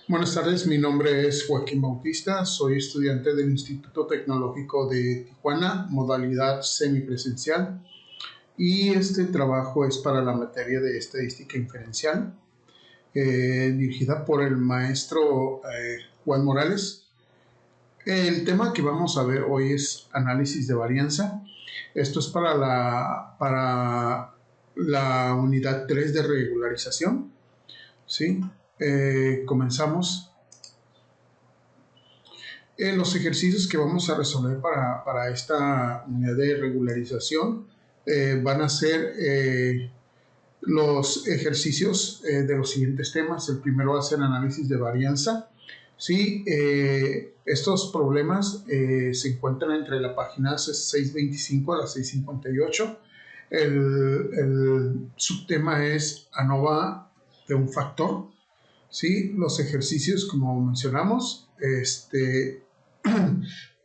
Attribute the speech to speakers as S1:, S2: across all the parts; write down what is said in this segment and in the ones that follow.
S1: Buenas tardes, mi nombre es Joaquín Bautista, soy estudiante del Instituto Tecnológico de Tijuana, modalidad semipresencial, y este trabajo es para la materia de estadística inferencial, dirigida por el maestro Juan Morales. El tema que vamos a ver hoy es análisis de varianza. Esto es para la unidad 3 de regularización. ¿Sí? Comenzamos. Los ejercicios que vamos a resolver para esta unidad de regularización van a ser los ejercicios de los siguientes temas. El primero va a ser análisis de varianza. Sí, estos problemas se encuentran entre la página 625 a la 658. El subtema es ANOVA de un factor. ¿Sí? Los ejercicios, como mencionamos,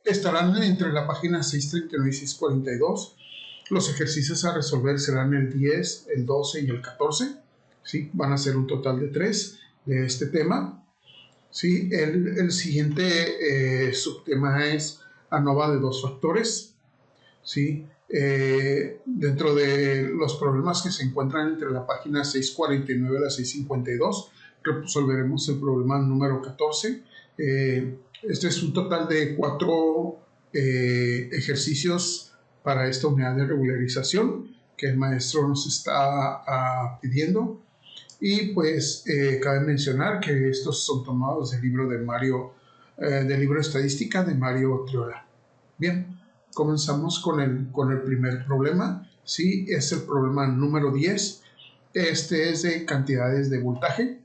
S1: estarán entre la página 639 y 642. Los ejercicios a resolver serán el 10, el 12 y el 14. ¿Sí? Van a ser un total de 3 de este tema. ¿Sí? El siguiente subtema es ANOVA de dos factores. ¿Sí? Dentro de los problemas que se encuentran entre la página 649 a la 652, resolveremos el problema número 14. Este es un total de 4 ejercicios para esta unidad de regularización que el maestro nos está pidiendo. Y pues cabe mencionar que estos son tomados del libro de del libro de estadística de Mario Triola. Bien, comenzamos con el primer problema. Sí, es el problema número 10. Este es de cantidades de voltaje.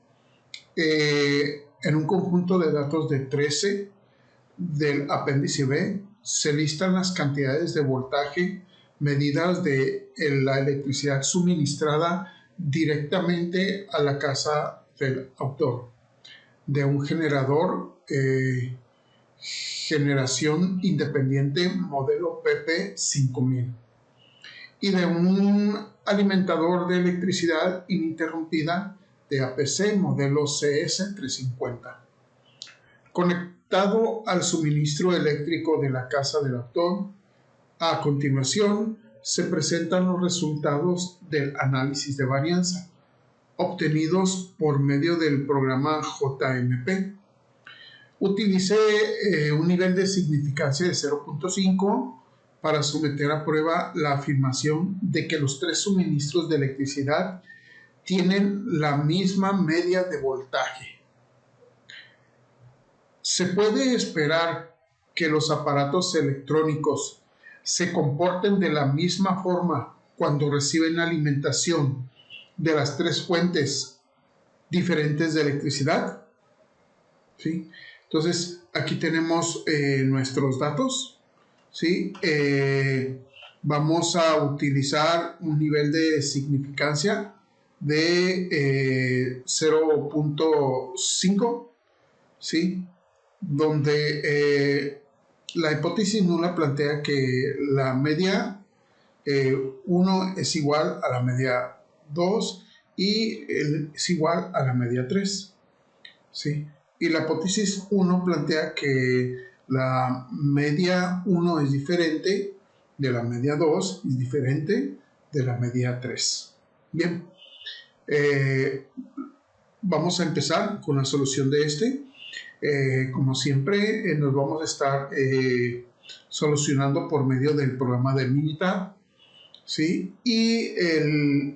S1: En un conjunto de datos de 13 del apéndice B se listan las cantidades de voltaje medidas de la electricidad suministrada directamente a la casa del autor de un generador generación independiente modelo PP5000 y de un alimentador de electricidad ininterrumpida de APC modelo CS350 conectado al suministro eléctrico de la casa del autor. A continuación se presentan los resultados del análisis de varianza obtenidos por medio del programa JMP. Utilicé un nivel de significancia de 0.5 para someter a prueba la afirmación de que los 3 suministros de electricidad tienen la misma media de voltaje. ¿Se puede esperar que los aparatos electrónicos se comporten de la misma forma cuando reciben alimentación de las 3 fuentes diferentes de electricidad? ¿Sí? Entonces, aquí tenemos nuestros datos. ¿Sí? Vamos a utilizar un nivel de significancia de 0.5, ¿sí? Donde la hipótesis nula plantea que la media 1 es igual a la media 2 y es igual a la media 3. ¿Sí? Y la hipótesis 1 plantea que la media 1 es diferente de la media 2, es diferente de la media 3. Bien, vamos a empezar con la solución de este. Como siempre, nos vamos a estar solucionando por medio del programa de Minitab. ¿Sí? Y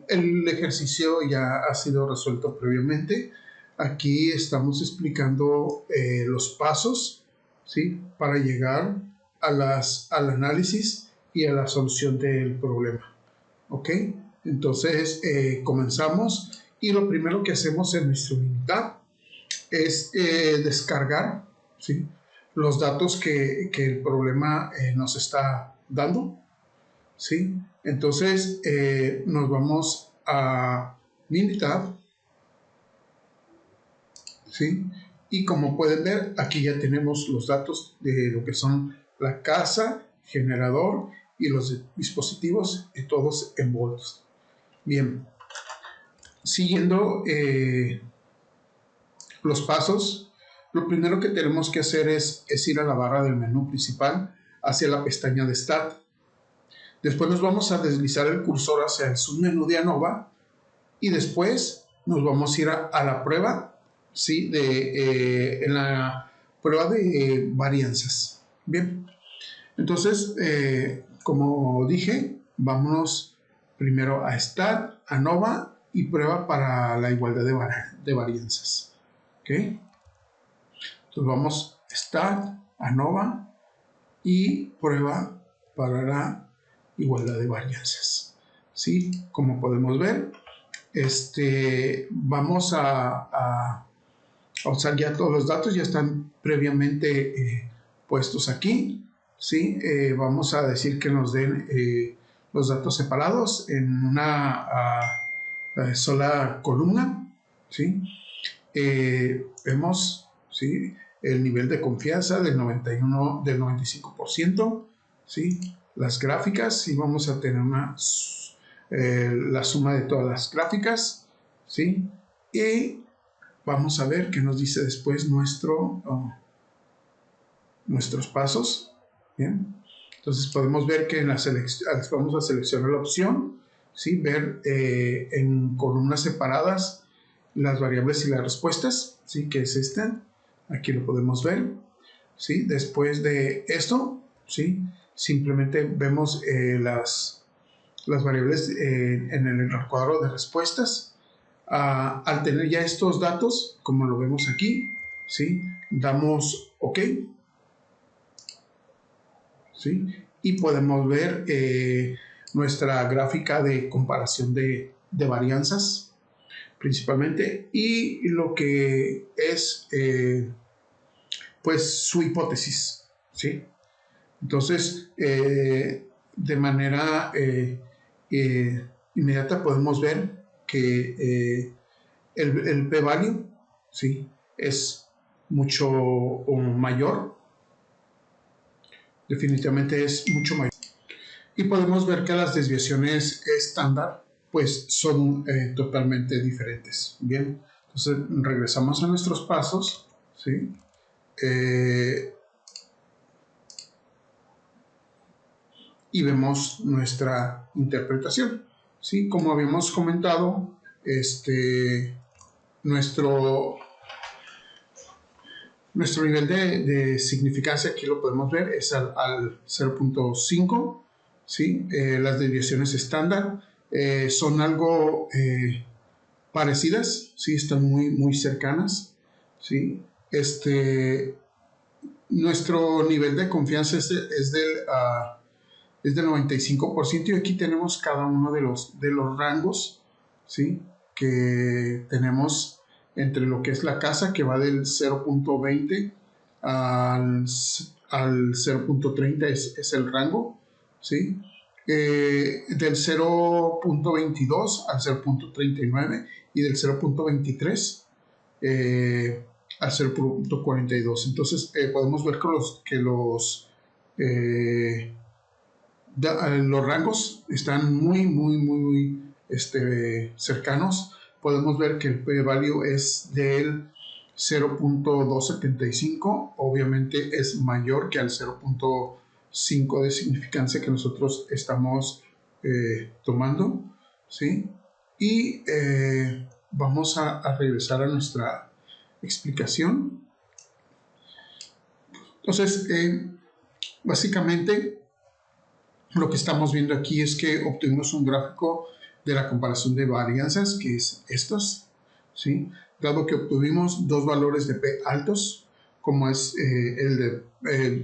S1: el ejercicio ya ha sido resuelto previamente. Aquí estamos explicando los pasos, ¿sí? Para llegar al análisis y a la solución del problema. ¿Ok? Entonces, comenzamos y lo primero que hacemos en nuestro Minitab es descargar, ¿sí? Los datos que el problema nos está dando, ¿sí? Entonces nos vamos a Minitab, ¿sí? Y como pueden ver, aquí ya tenemos los datos de lo que son la casa, generador y los dispositivos, todos en volts. Bien, siguiendo los pasos, lo primero que tenemos que hacer es ir a la barra del menú principal hacia la pestaña de Start. Después nos vamos a deslizar el cursor hacia el submenú de ANOVA y después nos vamos a ir a la prueba, ¿sí? En la prueba de varianzas. Bien, entonces, como dije, vámonos primero a Start, ANOVA y prueba para la igualdad de varianzas. ¿Ok? Entonces vamos a Start, ANOVA y prueba para la igualdad de varianzas. ¿Sí? Como podemos ver, vamos a usar ya todos los datos, ya están previamente puestos aquí. ¿Sí? Vamos a decir que nos den los datos separados en una sola columna. ¿Sí? Vemos, ¿sí?, el nivel de confianza del 91, del 95%, ¿sí? Las gráficas, y vamos a tener la suma de todas las gráficas, ¿sí? Y vamos a ver qué nos dice después nuestros pasos. Bien, entonces podemos ver que vamos a seleccionar la opción, ¿sí? Ver en columnas separadas las variables y las respuestas, ¿sí? Que es esta. Aquí lo podemos ver, ¿sí? Después de esto, ¿sí?, simplemente vemos las variables en el recuadro de respuestas. Al tener ya estos datos, como lo vemos aquí, ¿sí?, damos OK, ¿sí? Y podemos ver nuestra gráfica de comparación de varianzas principalmente, y lo que es pues su hipótesis, ¿sí? Entonces, de manera inmediata podemos ver que el p-value, ¿sí?, es mucho mayor, definitivamente es mucho mayor. Y podemos ver que las desviaciones estándar pues son totalmente diferentes. Bien, entonces regresamos a nuestros pasos, ¿sí? Y vemos nuestra interpretación, ¿sí? Como habíamos comentado, nuestro nivel de significancia, aquí lo podemos ver, es al 0.5, ¿sí? Las desviaciones estándar son algo parecidas, ¿sí? Están muy cercanas, ¿sí? Nuestro nivel de confianza es del 95%, y aquí tenemos cada uno de los rangos, ¿sí?, que tenemos entre lo que es la casa, que va del 0.20 al 0.30 es el rango, ¿sí? Del 0.22 al 0.39 y del 0.23 al 0.42. Entonces podemos ver que los rangos están muy cercanos. Podemos ver que el p-value es del 0.275, obviamente es mayor que al 0.5 de significancia que nosotros estamos tomando, ¿sí? Y vamos a regresar a nuestra explicación. Entonces, básicamente lo que estamos viendo aquí es que obtuvimos un gráfico de la comparación de varianzas, que es estos, ¿sí? Dado que obtuvimos dos valores de P altos, como es el de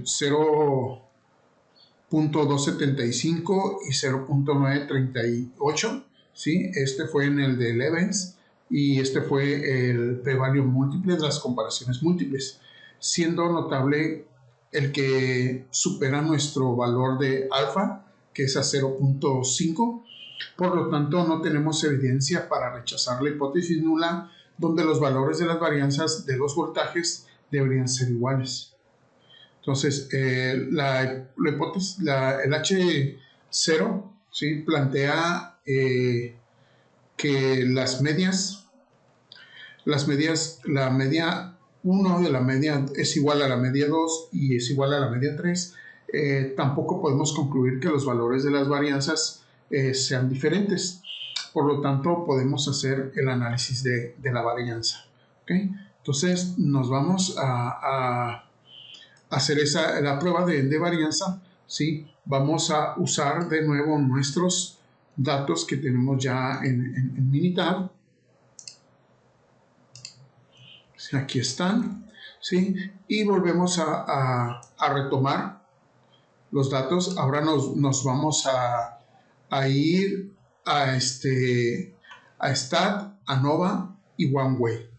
S1: 0.275 y 0.938, ¿sí? Este fue en el de Levens y este fue el p-value múltiple de las comparaciones múltiples, siendo notable el que supera nuestro valor de alfa, que es a 0.5. Por lo tanto, no tenemos evidencia para rechazar la hipótesis nula, donde los valores de las varianzas de los voltajes deberían ser iguales. Entonces, el H0, ¿sí?, plantea que la media 1 de la media es igual a la media 2 y es igual a la media 3, tampoco podemos concluir que los valores de las varianzas sean diferentes. Por lo tanto, podemos hacer el análisis de la varianza. ¿Okay? Entonces, nos vamos a hacer la prueba de varianza. ¿Sí? Vamos a usar de nuevo nuestros datos que tenemos ya en Minitab. ¿Sí? Aquí están. ¿Sí? Y volvemos a retomar los datos. Ahora nos vamos a ir a Stat, ANOVA y OneWay.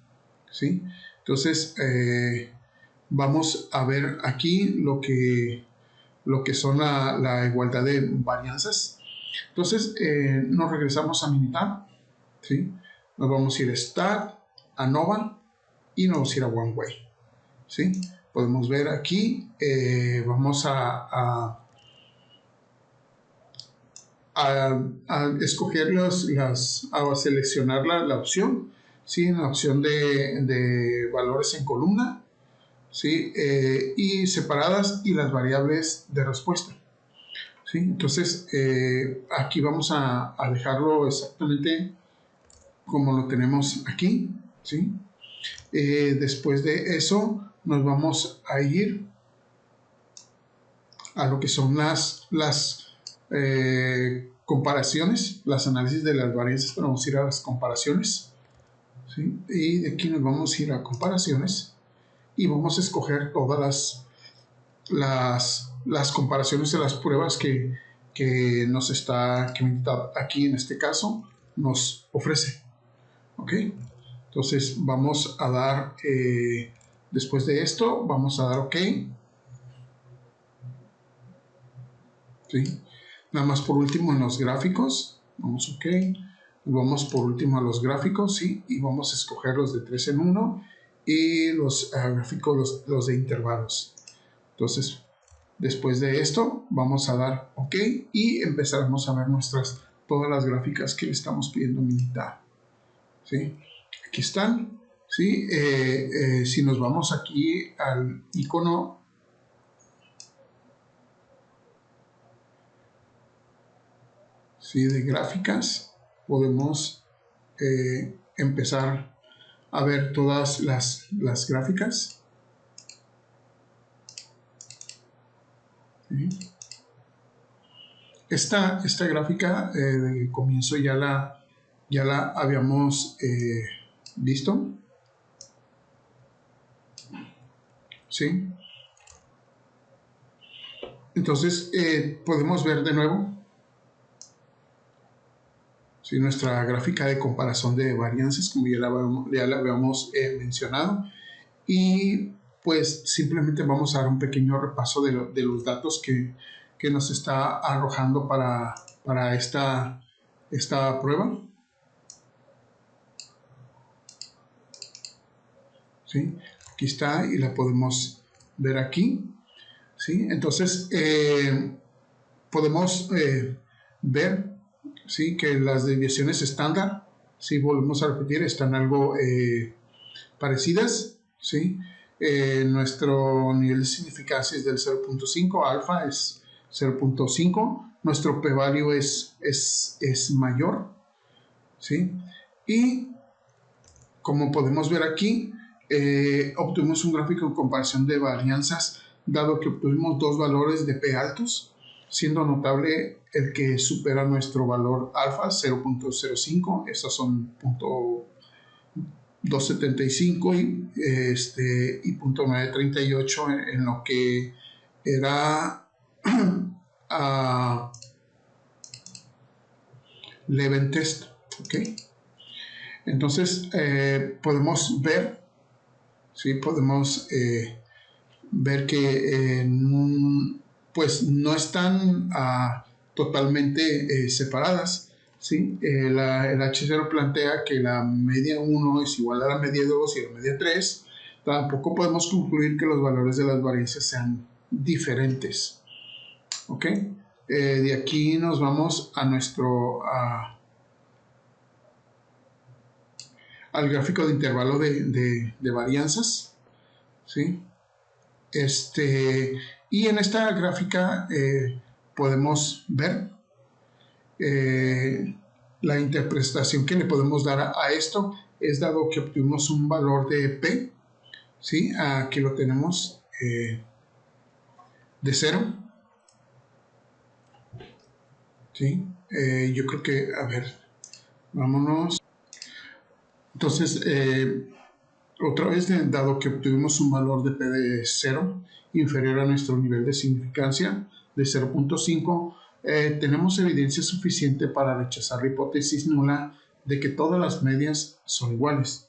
S1: ¿Sí? Entonces, vamos a ver aquí lo que son la igualdad de varianzas. Entonces, nos regresamos a Minitab. ¿Sí? Nos vamos a ir a Stat, ANOVA y nos vamos a ir a OneWay. ¿Sí? Podemos ver aquí, vamos a escoger a seleccionar la opción, ¿sí? En la opción de valores en columna, ¿sí? Y separadas y las variables de respuesta, ¿sí? Entonces, aquí vamos a dejarlo exactamente como lo tenemos aquí, ¿sí? Después de eso, nos vamos a ir a lo que son las comparaciones, las análisis de las varianzas, pero vamos a ir a las comparaciones, ¿sí? Y de aquí nos vamos a ir a comparaciones y vamos a escoger todas las comparaciones de las pruebas que nos está, que aquí en este caso nos ofrece. ¿Ok? Entonces vamos a dar, después de esto, vamos a dar OK. ¿Sí? Nada más por último en los gráficos, vamos OK, vamos por último a los gráficos, ¿sí? Y vamos a escoger los de 3 en 1 y los gráficos, los de intervalos. Entonces, después de esto, vamos a dar OK y empezaremos a ver todas las gráficas que le estamos pidiendo Minitab. ¿Sí? Aquí están, ¿sí? Si nos vamos aquí al icono ¿sí? de gráficas, podemos empezar a ver todas las gráficas. ¿Sí? Esta gráfica de comienzo ya la habíamos visto. ¿Sí? Entonces podemos ver de nuevo, ¿sí? Nuestra gráfica de comparación de varianzas, como ya la habíamos mencionado, y pues simplemente vamos a dar un pequeño repaso de los datos que nos está arrojando para esta prueba. ¿Sí? Aquí está y la podemos ver aquí. ¿Sí? Entonces podemos ver, ¿sí? que las desviaciones estándar, ¿sí? volvemos a repetir, están algo parecidas. ¿Sí? Nuestro nivel de significancia es del 0.5, alfa es 0.5, nuestro p-value es mayor. ¿Sí? Y como podemos ver aquí, obtuvimos un gráfico de comparación de varianzas, dado que obtuvimos dos valores de P altos, siendo notable el que supera nuestro valor alfa, 0.05, estos son 0.275 y 0.938 en lo que era Leven test. ¿Okay? Entonces podemos ver, ¿sí? podemos ver que pues no están totalmente separadas. ¿Sí? El H0 plantea que la media 1 es igual a la media 2 y la media 3. Tampoco podemos concluir que los valores de las varianzas sean diferentes. ¿Ok? De aquí nos vamos a al gráfico de intervalo de varianzas. ¿sí? Y en esta gráfica podemos ver la interpretación que le podemos dar a esto es dado que obtuvimos un valor de P, ¿sí? Aquí lo tenemos de 0, ¿sí? Yo creo que, a ver, vámonos. Entonces, otra vez, dado que obtuvimos un valor de P de 0 inferior a nuestro nivel de significancia de 0.5, tenemos evidencia suficiente para rechazar la hipótesis nula de que todas las medias son iguales.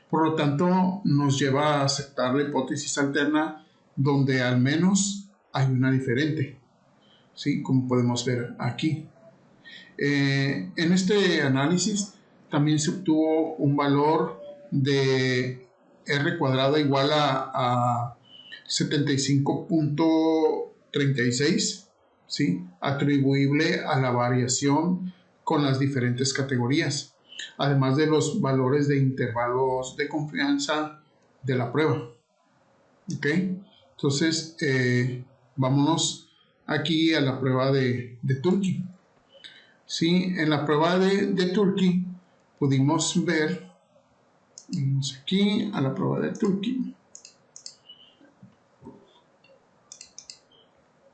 S1: Por lo tanto, nos lleva a aceptar la hipótesis alterna donde al menos hay una diferente, ¿sí? Como podemos ver aquí. En este análisis también se obtuvo un valor de R cuadrada igual a 75.36, ¿sí? Atribuible a la variación con las diferentes categorías, además de los valores de intervalos de confianza de la prueba. ¿Ok? Entonces, vámonos aquí a la prueba de Tukey. ¿Sí? En la prueba de Tukey pudimos ver, vamos aquí a la prueba de Tukey,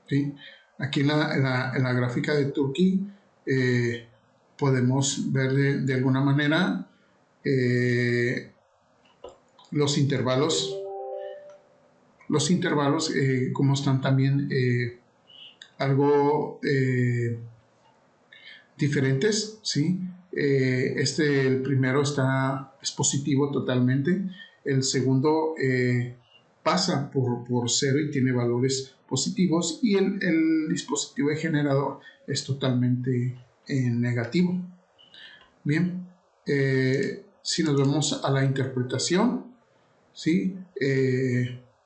S1: ¿sí? Aquí en la gráfica de Tukey podemos ver de alguna manera los intervalos como están también algo diferentes, ¿sí? El primero es positivo totalmente, el segundo pasa por 0 y tiene valores positivos, y el dispositivo de generador es totalmente negativo. Bien, si nos vemos a la interpretación, ¿sí?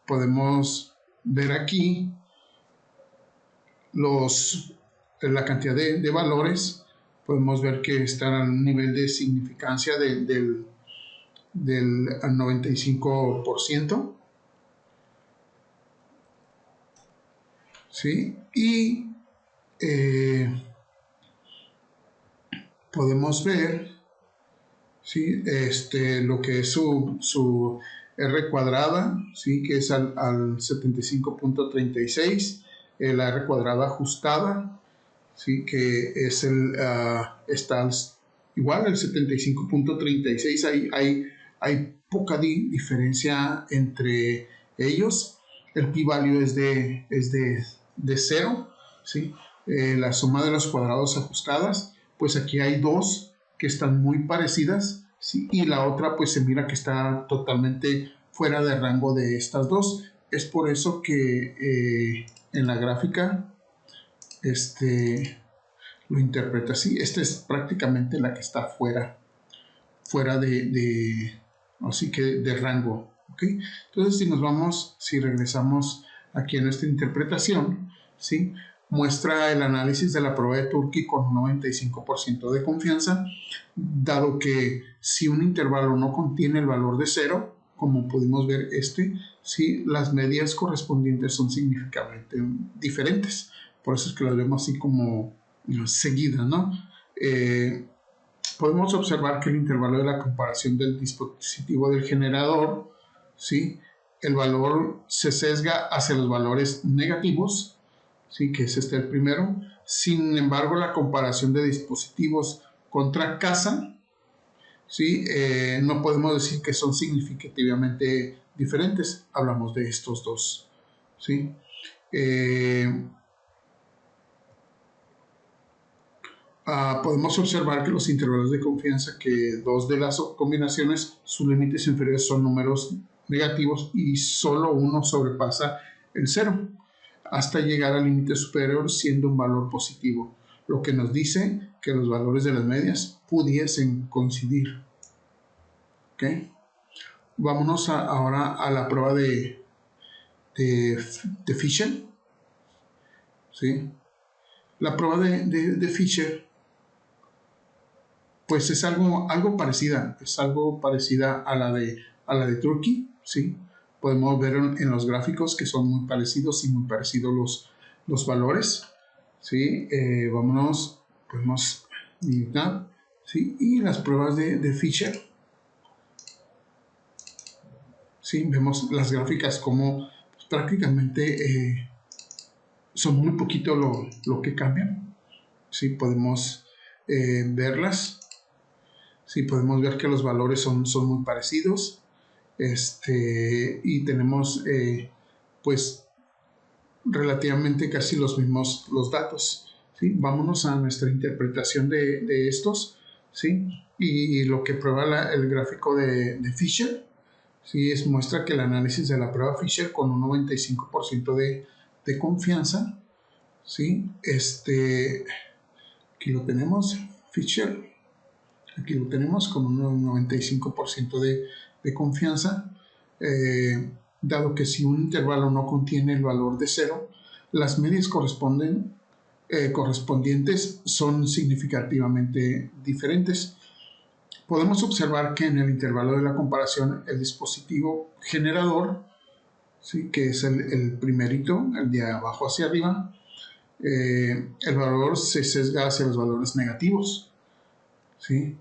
S1: Podemos ver aquí la cantidad de valores. Podemos ver que están a un nivel de significancia del 95%, ¿sí? Y podemos ver, ¿sí? Lo que es su R cuadrada, ¿sí? Que es al 75.36, la R cuadrada ajustada, ¿sí? Que es está igual al 75.36. Hay poca diferencia entre ellos. El p-value es de 0, ¿sí? La suma de los cuadrados ajustadas, pues aquí hay dos que están muy parecidas, ¿sí? Y la otra pues se mira que está totalmente fuera de rango de estas dos. Es por eso que en la gráfica lo interpreta así. Esta es prácticamente la que está fuera así que de rango, ¿ok? Entonces, si regresamos aquí a nuestra interpretación, ¿sí? Muestra el análisis de la prueba de Tukey con un 95% de confianza, dado que si un intervalo no contiene el valor de 0, como pudimos ver ¿sí? Las medias correspondientes son significativamente diferentes. Por eso es que las vemos así como seguidas, ¿no? Podemos observar que el intervalo de la comparación del dispositivo del generador, ¿sí? El valor se sesga hacia los valores negativos, ¿sí? Que es el primero. Sin embargo, la comparación de dispositivos contra casa, ¿sí? No podemos decir que son significativamente diferentes. Hablamos de estos dos, ¿sí? Podemos observar que los intervalos de confianza, que dos de las combinaciones, sus límites inferiores son números negativos y solo uno sobrepasa el 0, hasta llegar al límite superior siendo un valor positivo, lo que nos dice que los valores de las medias pudiesen coincidir. ¿Okay? Vámonos ahora a la prueba de Fisher. ¿Sí? La prueba de Fisher pues es algo parecida a la de Tukey, ¿sí? podemos ver en los gráficos que son muy parecidos y muy parecidos los valores, ¿sí? Vámonos, podemos militar, ¿sí? Y las pruebas de Fisher, ¿sí? Vemos las gráficas como pues, prácticamente son muy poquito lo que cambian, ¿sí? Podemos verlas, ¿sí? Podemos ver que los valores son muy parecidos, y tenemos pues relativamente casi los mismos los datos, ¿sí? Vámonos a nuestra interpretación de estos, ¿sí? Y lo que prueba el gráfico de Fisher, ¿sí? Muestra que el análisis de la prueba Fisher con un 95% de confianza, ¿sí? Aquí lo tenemos, Fisher, aquí lo tenemos con un 95% de confianza, dado que si un intervalo no contiene el valor de 0, las medias correspondientes son significativamente diferentes. Podemos observar que en el intervalo de la comparación el dispositivo generador, ¿sí? Que es el primerito, el de abajo hacia arriba, el valor se sesga hacia los valores negativos, ¿sí?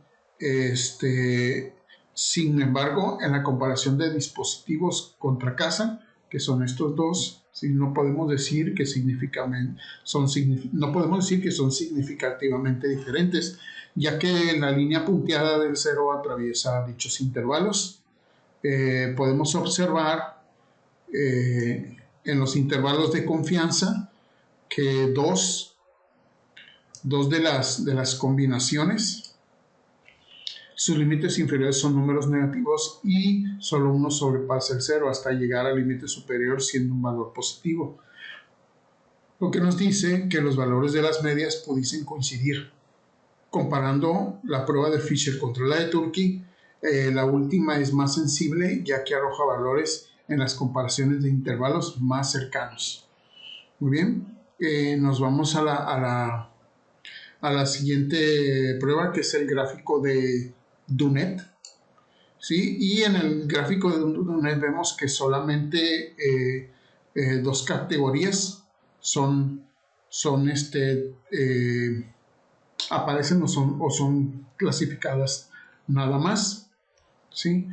S1: Sin embargo, en la comparación de dispositivos contra casa, que son estos dos, ¿sí? No podemos decir que son significativamente diferentes, ya que la línea punteada del 0 atraviesa dichos intervalos. Podemos observar en los intervalos de confianza que dos de las combinaciones, sus límites inferiores son números negativos y solo uno sobrepasa el 0 hasta llegar al límite superior siendo un valor positivo, lo que nos dice que los valores de las medias pudiesen coincidir. Comparando la prueba de Fisher contra la de Tukey, la última es más sensible ya que arroja valores en las comparaciones de intervalos más cercanos. Muy bien, nos vamos a la siguiente prueba, que es el gráfico de Dunet, ¿sí? Y en el gráfico de Dunet vemos que solamente dos categorías aparecen o son clasificadas nada más, ¿sí?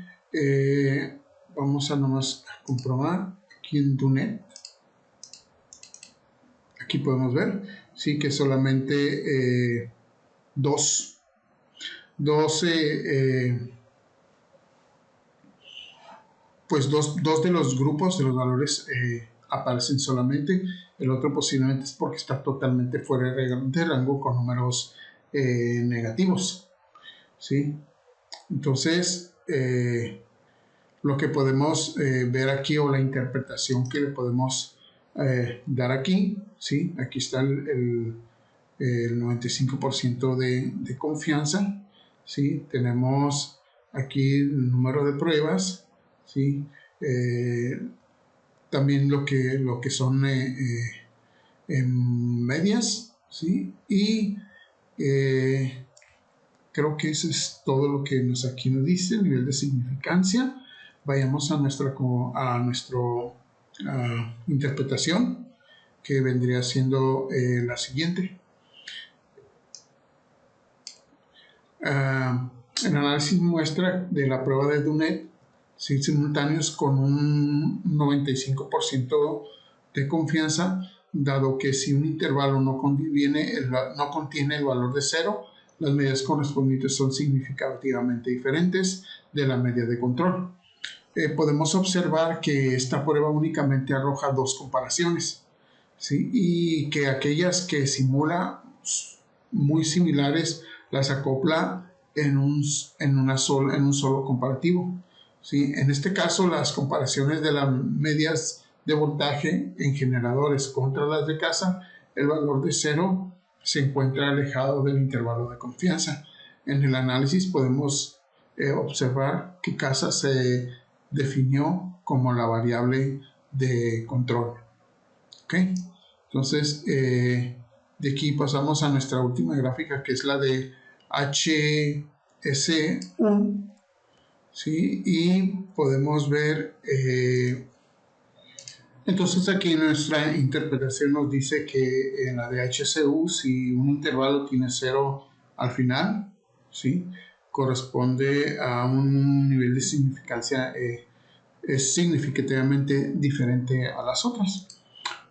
S1: Vamos a nomás comprobar aquí en Dunet. Aquí podemos ver, sí, que solamente dos de los grupos de los valores aparecen solamente. El otro posiblemente es porque está totalmente fuera de rango con números negativos, ¿sí? Entonces, lo que podemos ver aquí, o la interpretación que le podemos dar aquí, ¿sí? Aquí está el 95% de confianza, ¿sí? Tenemos aquí el número de pruebas, ¿sí? También lo que son medias, ¿sí? Y creo que eso es todo lo que aquí nos dice el nivel de significancia. Vayamos a nuestra interpretación, que vendría siendo la siguiente. El análisis muestra de la prueba de Dunet, ¿sí? Simultáneos con un 95% de confianza, dado que si un intervalo no contiene el valor de 0, las medidas correspondientes son significativamente diferentes de la media de control. Podemos observar que esta prueba únicamente arroja dos comparaciones, ¿sí? Y que aquellas que simula muy similares las acopla en un solo comparativo, ¿sí? En este caso, las comparaciones de las medias de voltaje en generadores contra las de casa, el valor de 0 se encuentra alejado del intervalo de confianza. En el análisis podemos observar que casa se definió como la variable de control. ¿Ok? Entonces, de aquí pasamos a nuestra última gráfica, que es la de HSU, ¿sí? Y podemos ver, entonces aquí nuestra interpretación nos dice que en la de HCU, si un intervalo tiene 0 al final, ¿sí? Corresponde a un nivel de significancia es significativamente diferente a las otras.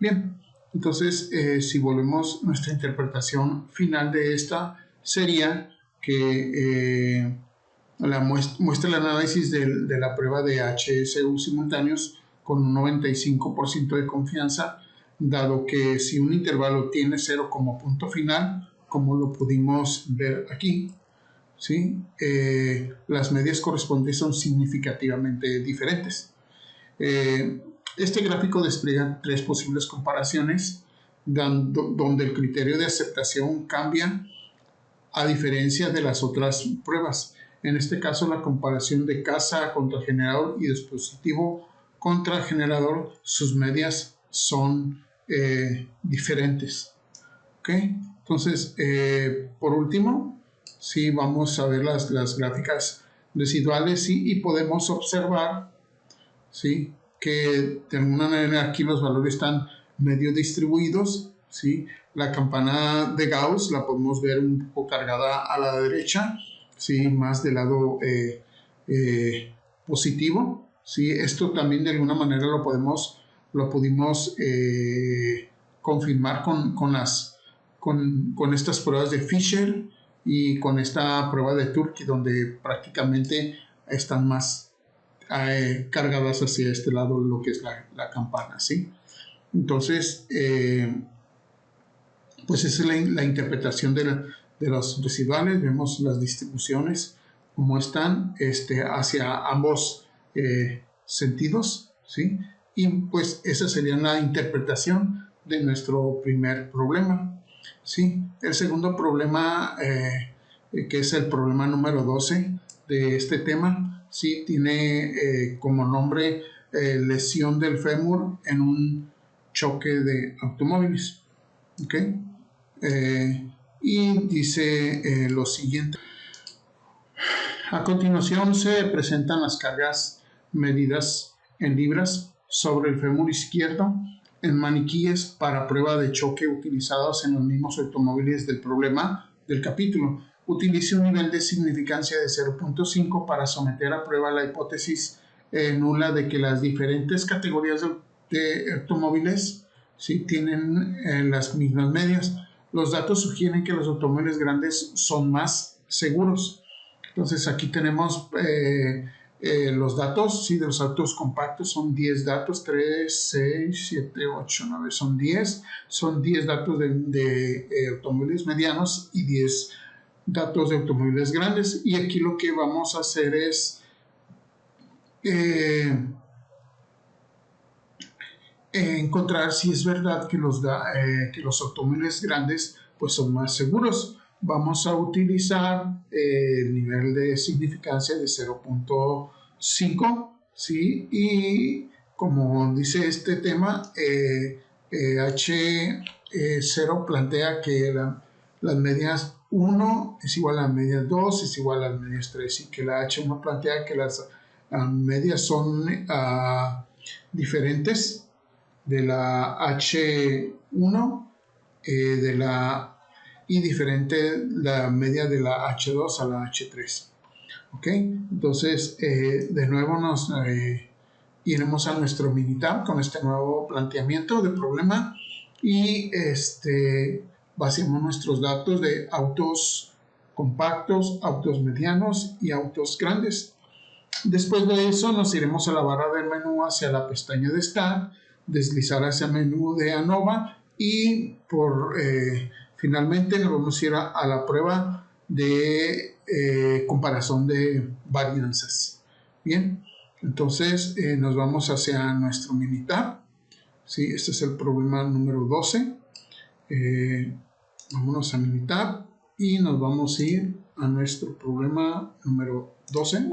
S1: Bien, entonces si volvemos, nuestra interpretación final de esta sería que muestra el análisis de la prueba de HSU simultáneos con un 95% de confianza, dado que si un intervalo tiene 0 como punto final, como lo pudimos ver aquí, ¿sí? Las medias correspondientes son significativamente diferentes. Este gráfico despliega 3 posibles comparaciones donde el criterio de aceptación cambia a diferencia de las otras pruebas. En este caso, la comparación de casa contra generador y dispositivo contra generador, sus medias son diferentes. ¿Okay? Entonces, por último, sí, vamos a ver las gráficas residuales, ¿sí? Y podemos observar, ¿sí?, que de alguna manera aquí los valores están medio distribuidos, ¿sí? La campana de Gauss la podemos ver un poco cargada a la derecha, ¿sí?, más del lado positivo, ¿sí? Esto también de alguna manera lo pudimos confirmar con estas pruebas de Fisher y con esta prueba de Turkey, donde prácticamente están más cargadas hacia este lado lo que es la campana, ¿sí? Entonces, pues esa es la interpretación de los residuales. Vemos las distribuciones como están hacia ambos sentidos, ¿sí? Y pues esa sería la interpretación de nuestro primer problema, ¿sí? El segundo problema, que es el problema número 12 de este tema, ¿sí?, tiene como nombre lesión del fémur en un choque de automóviles. ¿Ok? Y dice lo siguiente. A continuación se presentan las cargas medidas en libras sobre el fémur izquierdo en maniquíes para prueba de choque utilizados en los mismos automóviles del problema del capítulo. Utilice un nivel de significancia de 0.5 para someter a prueba la hipótesis nula de que las diferentes categorías de automóviles, ¿sí?, tienen las mismas medias. Los datos sugieren que los automóviles grandes son más seguros. Entonces aquí tenemos los datos, sí, de los autos compactos son 10 datos, 3, 6, 7, 8, 9, son 10. Son 10 datos de automóviles medianos y 10 datos de automóviles grandes. Y aquí lo que vamos a hacer es encontrar si es verdad que los automóviles grandes pues son más seguros. Vamos a utilizar el nivel de significancia de 0.5, ¿sí? Y como dice este tema, H0 plantea que las medias 1 es igual a las medias 2 es igual a las medias 3, y que la H1 plantea que las medias son diferentes de la H1 y diferente la media de la H2 a la H3. ¿Ok? Entonces, de nuevo nos iremos a nuestro Minitab con este nuevo planteamiento de problema y basemos nuestros datos de autos compactos, autos medianos y autos grandes. Después de eso nos iremos a la barra del menú hacia la pestaña de Start, deslizar hacia el menú de ANOVA y finalmente nos vamos a ir a la prueba de comparación de varianzas. Bien, entonces nos vamos hacia nuestro Minitab. ¿Sí? Este es el problema número 12. Vámonos a Minitab y nos vamos a ir a nuestro problema número 12.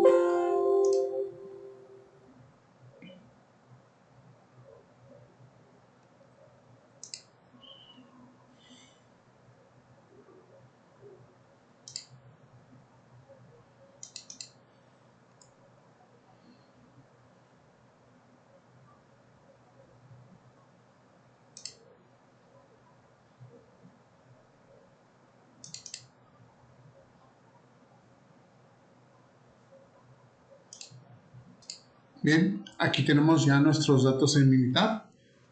S1: Bien, aquí tenemos ya nuestros datos en Minitab,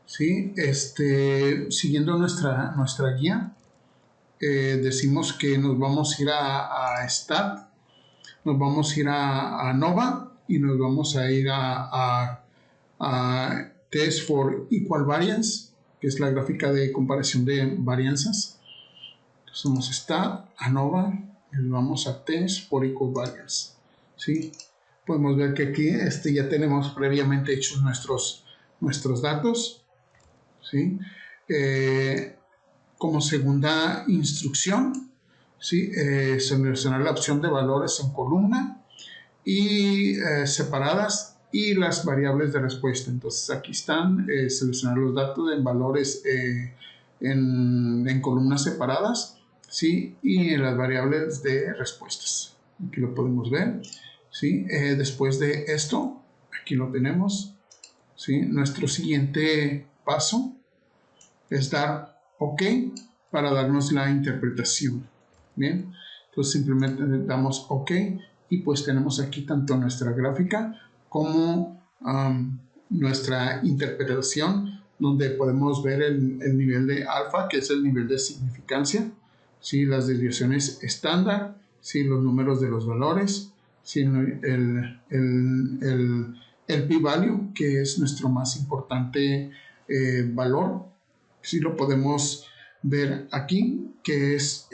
S1: ¿sí? Siguiendo nuestra guía, decimos que nos vamos a ir a Stat, nos vamos a ir a Nova y nos vamos a ir a Test for Equal Variance, que es la gráfica de comparación de varianzas. Entonces vamos a Stat, a Nova y nos vamos a Test for Equal Variance, ¿sí? Podemos ver que aquí ya tenemos previamente hechos nuestros datos, ¿sí? Como segunda instrucción, ¿sí? Seleccionar la opción de valores en columna y separadas y las variables de respuesta. Entonces aquí están, seleccionar los datos en valores en columnas separadas, ¿sí? Y en las variables de respuestas. Aquí lo podemos ver, ¿sí? Después de esto, aquí lo tenemos, ¿sí? Nuestro siguiente paso es dar OK para darnos la interpretación. Bien, entonces simplemente damos OK y pues tenemos aquí tanto nuestra gráfica como nuestra interpretación, donde podemos ver el nivel de alfa, que es el nivel de significancia, ¿sí? Las desviaciones estándar, ¿sí? Los números de los valores, ¿sí? el p-value, que es nuestro más importante valor. Sí lo podemos ver aquí, que es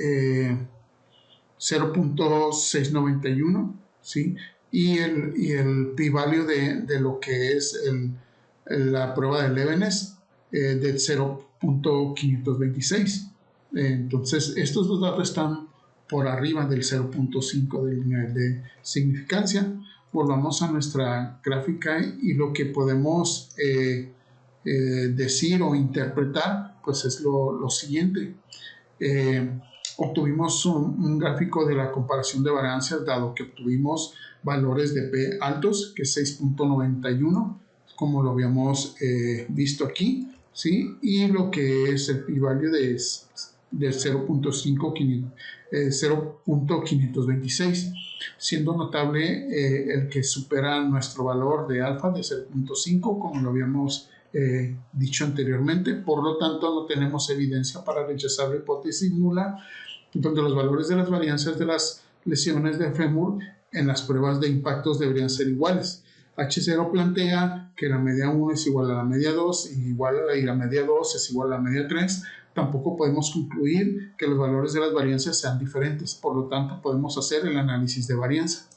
S1: 0.691, ¿sí? Y el p-value de lo que es la prueba de Levenes de 0.526. Entonces, estos dos datos están por arriba del 0.5 del nivel de significancia. Volvamos a nuestra gráfica y lo que podemos decir o interpretar, pues es lo siguiente. Obtuvimos un gráfico de la comparación de varianzas, dado que obtuvimos valores de P altos, que es 6.91, como lo habíamos visto aquí, ¿sí? Y lo que es el p-value de 0.526, siendo notable el que supera nuestro valor de alfa de 0.5, como lo habíamos dicho anteriormente. Por lo tanto, no tenemos evidencia para rechazar la hipótesis nula, donde los valores de las varianzas de las lesiones de fémur en las pruebas de impactos deberían ser iguales. H0 plantea que la media 1 es igual a la media 2 y la media 2 es igual a la media 3. Tampoco podemos concluir que los valores de las varianzas sean diferentes. Por lo tanto, podemos hacer el análisis de varianza.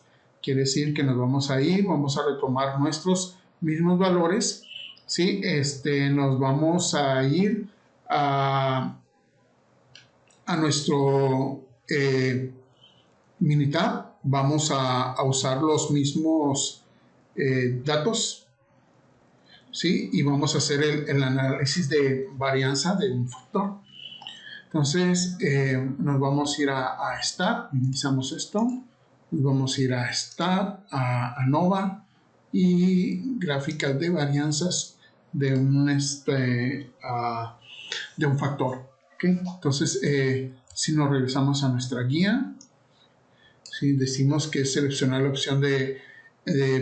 S1: Quiere decir que nos vamos a retomar nuestros mismos valores, ¿sí? Nos vamos a ir a nuestro Minitab. Vamos a usar los mismos datos, ¿sí? Y vamos a hacer el análisis de varianza de un factor. Entonces, nos vamos a ir a Stat, minimizamos esto, nos vamos a ir a Stat, a Nova y gráficas de varianzas de un factor. ¿Okay? Entonces, si nos regresamos a nuestra guía, ¿sí? Decimos que seleccionar la opción de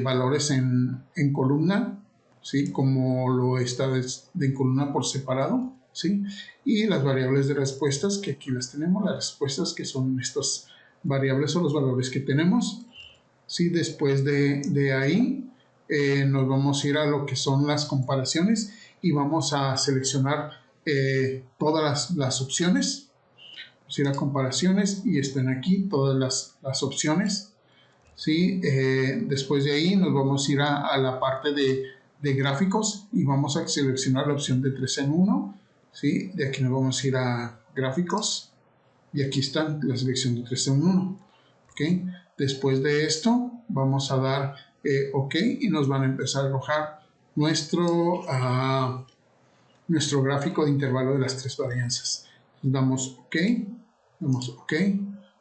S1: valores en columna, ¿sí? Como lo está de columna por separado, ¿sí? Y las variables de respuestas, que aquí las tenemos, las respuestas que son estas variables o los valores que tenemos, ¿sí? Después de ahí nos vamos a ir a lo que son las comparaciones y vamos a seleccionar todas las opciones. Vamos a ir a comparaciones y están aquí todas las opciones, ¿sí? Después de ahí nos vamos a ir a la parte de gráficos y vamos a seleccionar la opción de 3 en 1, ¿sí? De aquí nos vamos a ir a gráficos y aquí está la selección de 3 en 1, ¿okay? Después de esto vamos a dar OK y nos van a empezar a arrojar nuestro gráfico de intervalo de las tres varianzas. Damos OK,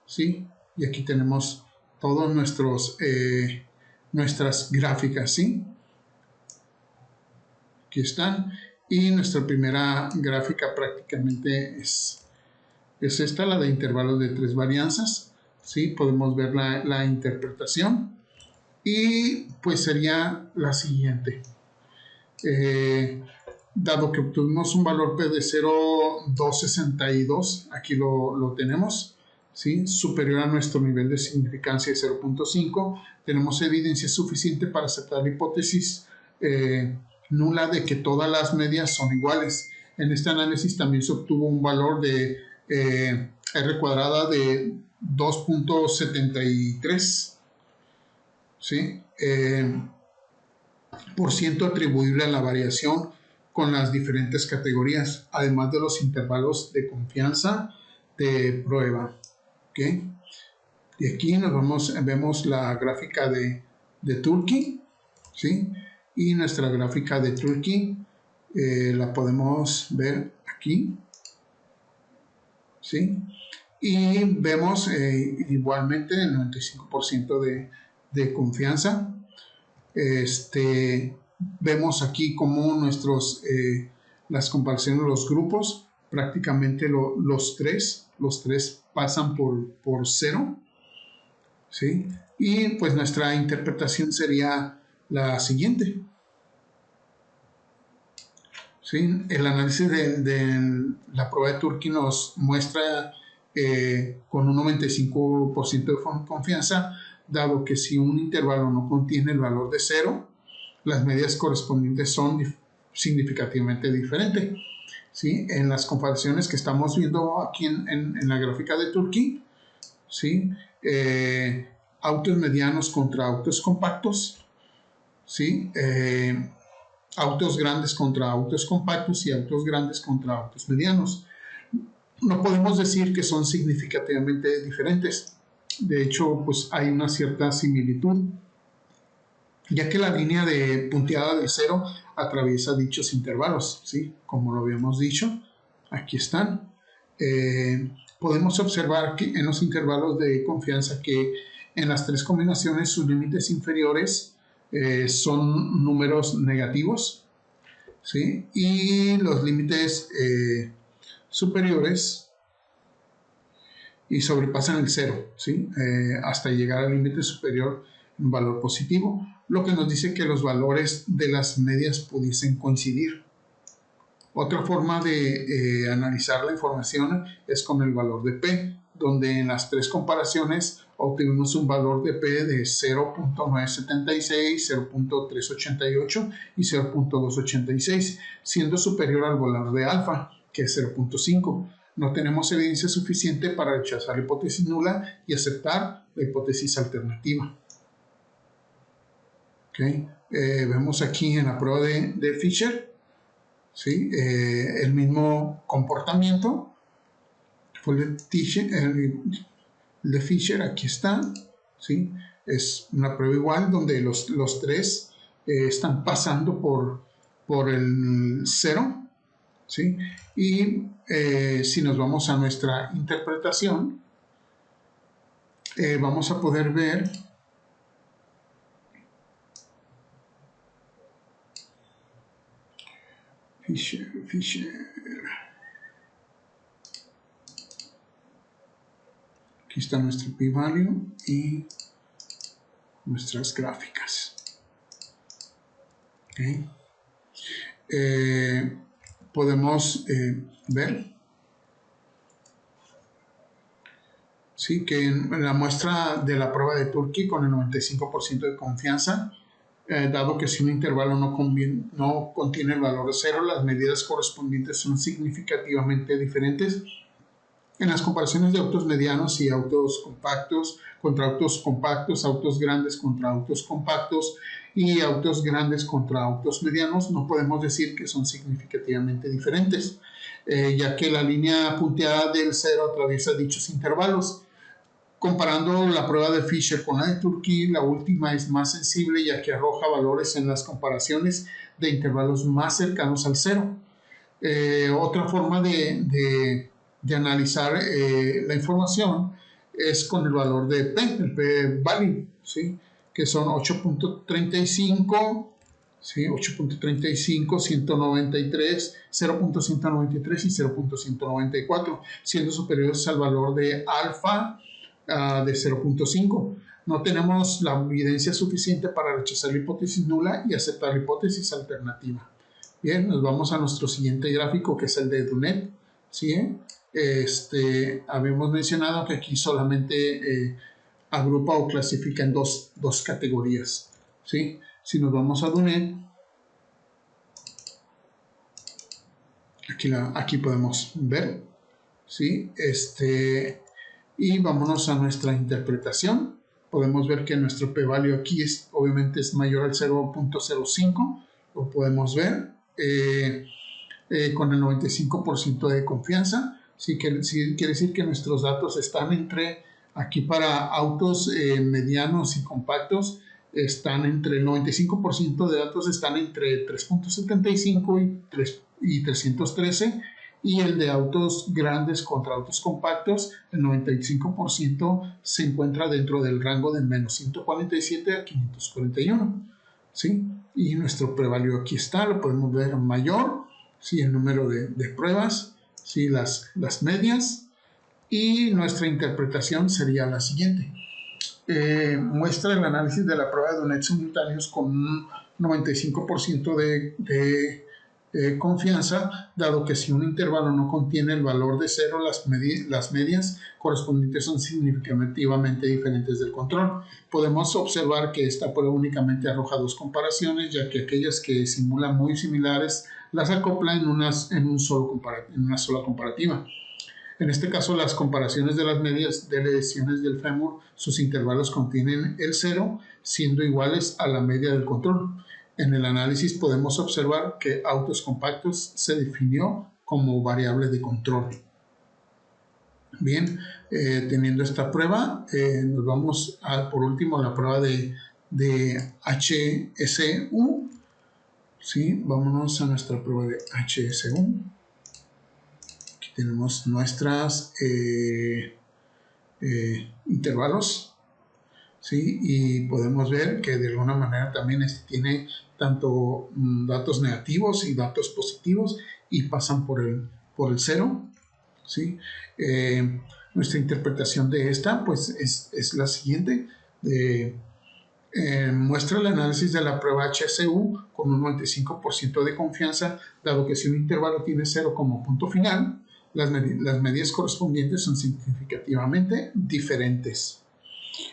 S1: ¿sí? Y aquí tenemos todos nuestras gráficas, ¿sí? Aquí están. Y nuestra primera gráfica prácticamente es esta, la de intervalos de tres varianzas, ¿sí? Podemos ver la interpretación, y pues sería la siguiente. Dado que obtuvimos un valor P de 0.262, aquí lo tenemos, ¿sí? Superior a nuestro nivel de significancia de 0.5, tenemos evidencia suficiente para aceptar la hipótesis nula de que todas las medias son iguales. En este análisis también se obtuvo un valor de R cuadrada de 2.73, ¿sí? Por ciento atribuible a la variación con las diferentes categorías, además de los intervalos de confianza de prueba. ¿Okay? Y aquí vemos la gráfica de Tukey, ¿sí? Y nuestra gráfica de Tukey la podemos ver aquí, ¿sí? Y vemos igualmente el 95% de confianza. Vemos aquí como las comparaciones de los grupos, prácticamente los tres pasan por 0, ¿sí? Y pues nuestra interpretación sería la siguiente, ¿sí? El análisis de la prueba de Tukey nos muestra con un 95% de confianza, dado que si un intervalo no contiene el valor de 0, las medias correspondientes son significativamente diferentes, ¿sí? En las comparaciones que estamos viendo aquí en la gráfica de Tukey, ¿sí? Autos medianos contra autos compactos, ¿sí? Autos grandes contra autos compactos y autos grandes contra autos medianos. No podemos decir que son significativamente diferentes. De hecho, pues hay una cierta similitud, ya que la línea de punteada del 0 atraviesa dichos intervalos, ¿sí? Como lo habíamos dicho, aquí están. Podemos observar que en los intervalos de confianza que en las tres combinaciones sus límites inferiores son números negativos, ¿sí? Y los límites superiores y sobrepasan el 0, ¿sí? Hasta llegar al límite superior en valor positivo, lo que nos dice que los valores de las medias pudiesen coincidir. Otra forma de analizar la información es con el valor de P, donde en las tres comparaciones obtuvimos un valor de P de 0.976, 0.388 y 0.286, siendo superior al valor de alfa, que es 0.5. No tenemos evidencia suficiente para rechazar la hipótesis nula y aceptar la hipótesis alternativa. ¿Okay? Vemos aquí en la prueba de Fisher, ¿sí? El mismo comportamiento. Fue el de Fisher, aquí está, ¿sí? Es una prueba igual donde los tres están pasando por el 0, ¿sí? Y si nos vamos a nuestra interpretación, vamos a poder ver Fisher. Aquí está nuestro p-value y nuestras gráficas. ¿Okay? Podemos ver, ¿sí? Que en la muestra de la prueba de Tukey con el 95% de confianza, dado que si un intervalo no contiene el valor de 0, las medidas correspondientes son significativamente diferentes. En las comparaciones de autos medianos y autos compactos contra autos compactos, autos grandes contra autos compactos y autos grandes contra autos medianos, no podemos decir que son significativamente diferentes, ya que la línea punteada del 0 atraviesa dichos intervalos. Comparando la prueba de Fisher con la de Tukey, la última es más sensible, ya que arroja valores en las comparaciones de intervalos más cercanos al 0. Otra forma de analizar la información es con el valor de P, el p-value, ¿sí? Que son 8.35, ¿sí? 8.35, 193, 0.193 y 0.194, siendo superiores al valor de alfa de 0.5. no tenemos la evidencia suficiente para rechazar la hipótesis nula y aceptar la hipótesis alternativa. Bien, nos vamos a nuestro siguiente gráfico, que es el de Dunet. ¿Sí? Habíamos mencionado que aquí solamente agrupa o clasifica en dos categorías. ¿Sí? Si nos vamos a Dunet, aquí podemos ver. ¿Sí? Y vámonos a nuestra interpretación. Podemos ver que nuestro p-value aquí obviamente es mayor al 0.05. Lo podemos ver con el 95% de confianza. Sí, quiere decir que nuestros datos están aquí para autos medianos y compactos, están entre el 95% de datos están entre 3.75 y 313, y el de autos grandes contra autos compactos, el 95% se encuentra dentro del rango de menos 147 a 541. ¿Sí? Y nuestro p-value aquí está, lo podemos ver mayor, ¿sí? El número de pruebas, ¿sí? Las medias, y nuestra interpretación sería la siguiente. Muestra el análisis de la prueba de Dunet simultáneos con un 95% de confianza, dado que si un intervalo no contiene el valor de 0, las medias correspondientes son significativamente diferentes del control. Podemos observar que esta prueba únicamente arroja dos comparaciones, ya que aquellas que simulan muy similares las acopla en una sola comparativa. En este caso, las comparaciones de las medias de lesiones del fémur, sus intervalos contienen el 0, siendo iguales a la media del control. En el análisis podemos observar que autos compactos se definió como variable de control. Bien, teniendo esta prueba, nos vamos por último a la prueba de HSU. ¿Sí? Vámonos a nuestra prueba de HSU. Aquí tenemos nuestras intervalos. ¿Sí? Y podemos ver que de alguna manera también tiene tanto datos negativos y datos positivos y pasan por el 0. ¿Sí? Nuestra interpretación de esta pues es la siguiente. Muestra el análisis de la prueba HSU con un 95% de confianza, dado que si un intervalo tiene 0 como punto final, las medidas correspondientes son significativamente diferentes.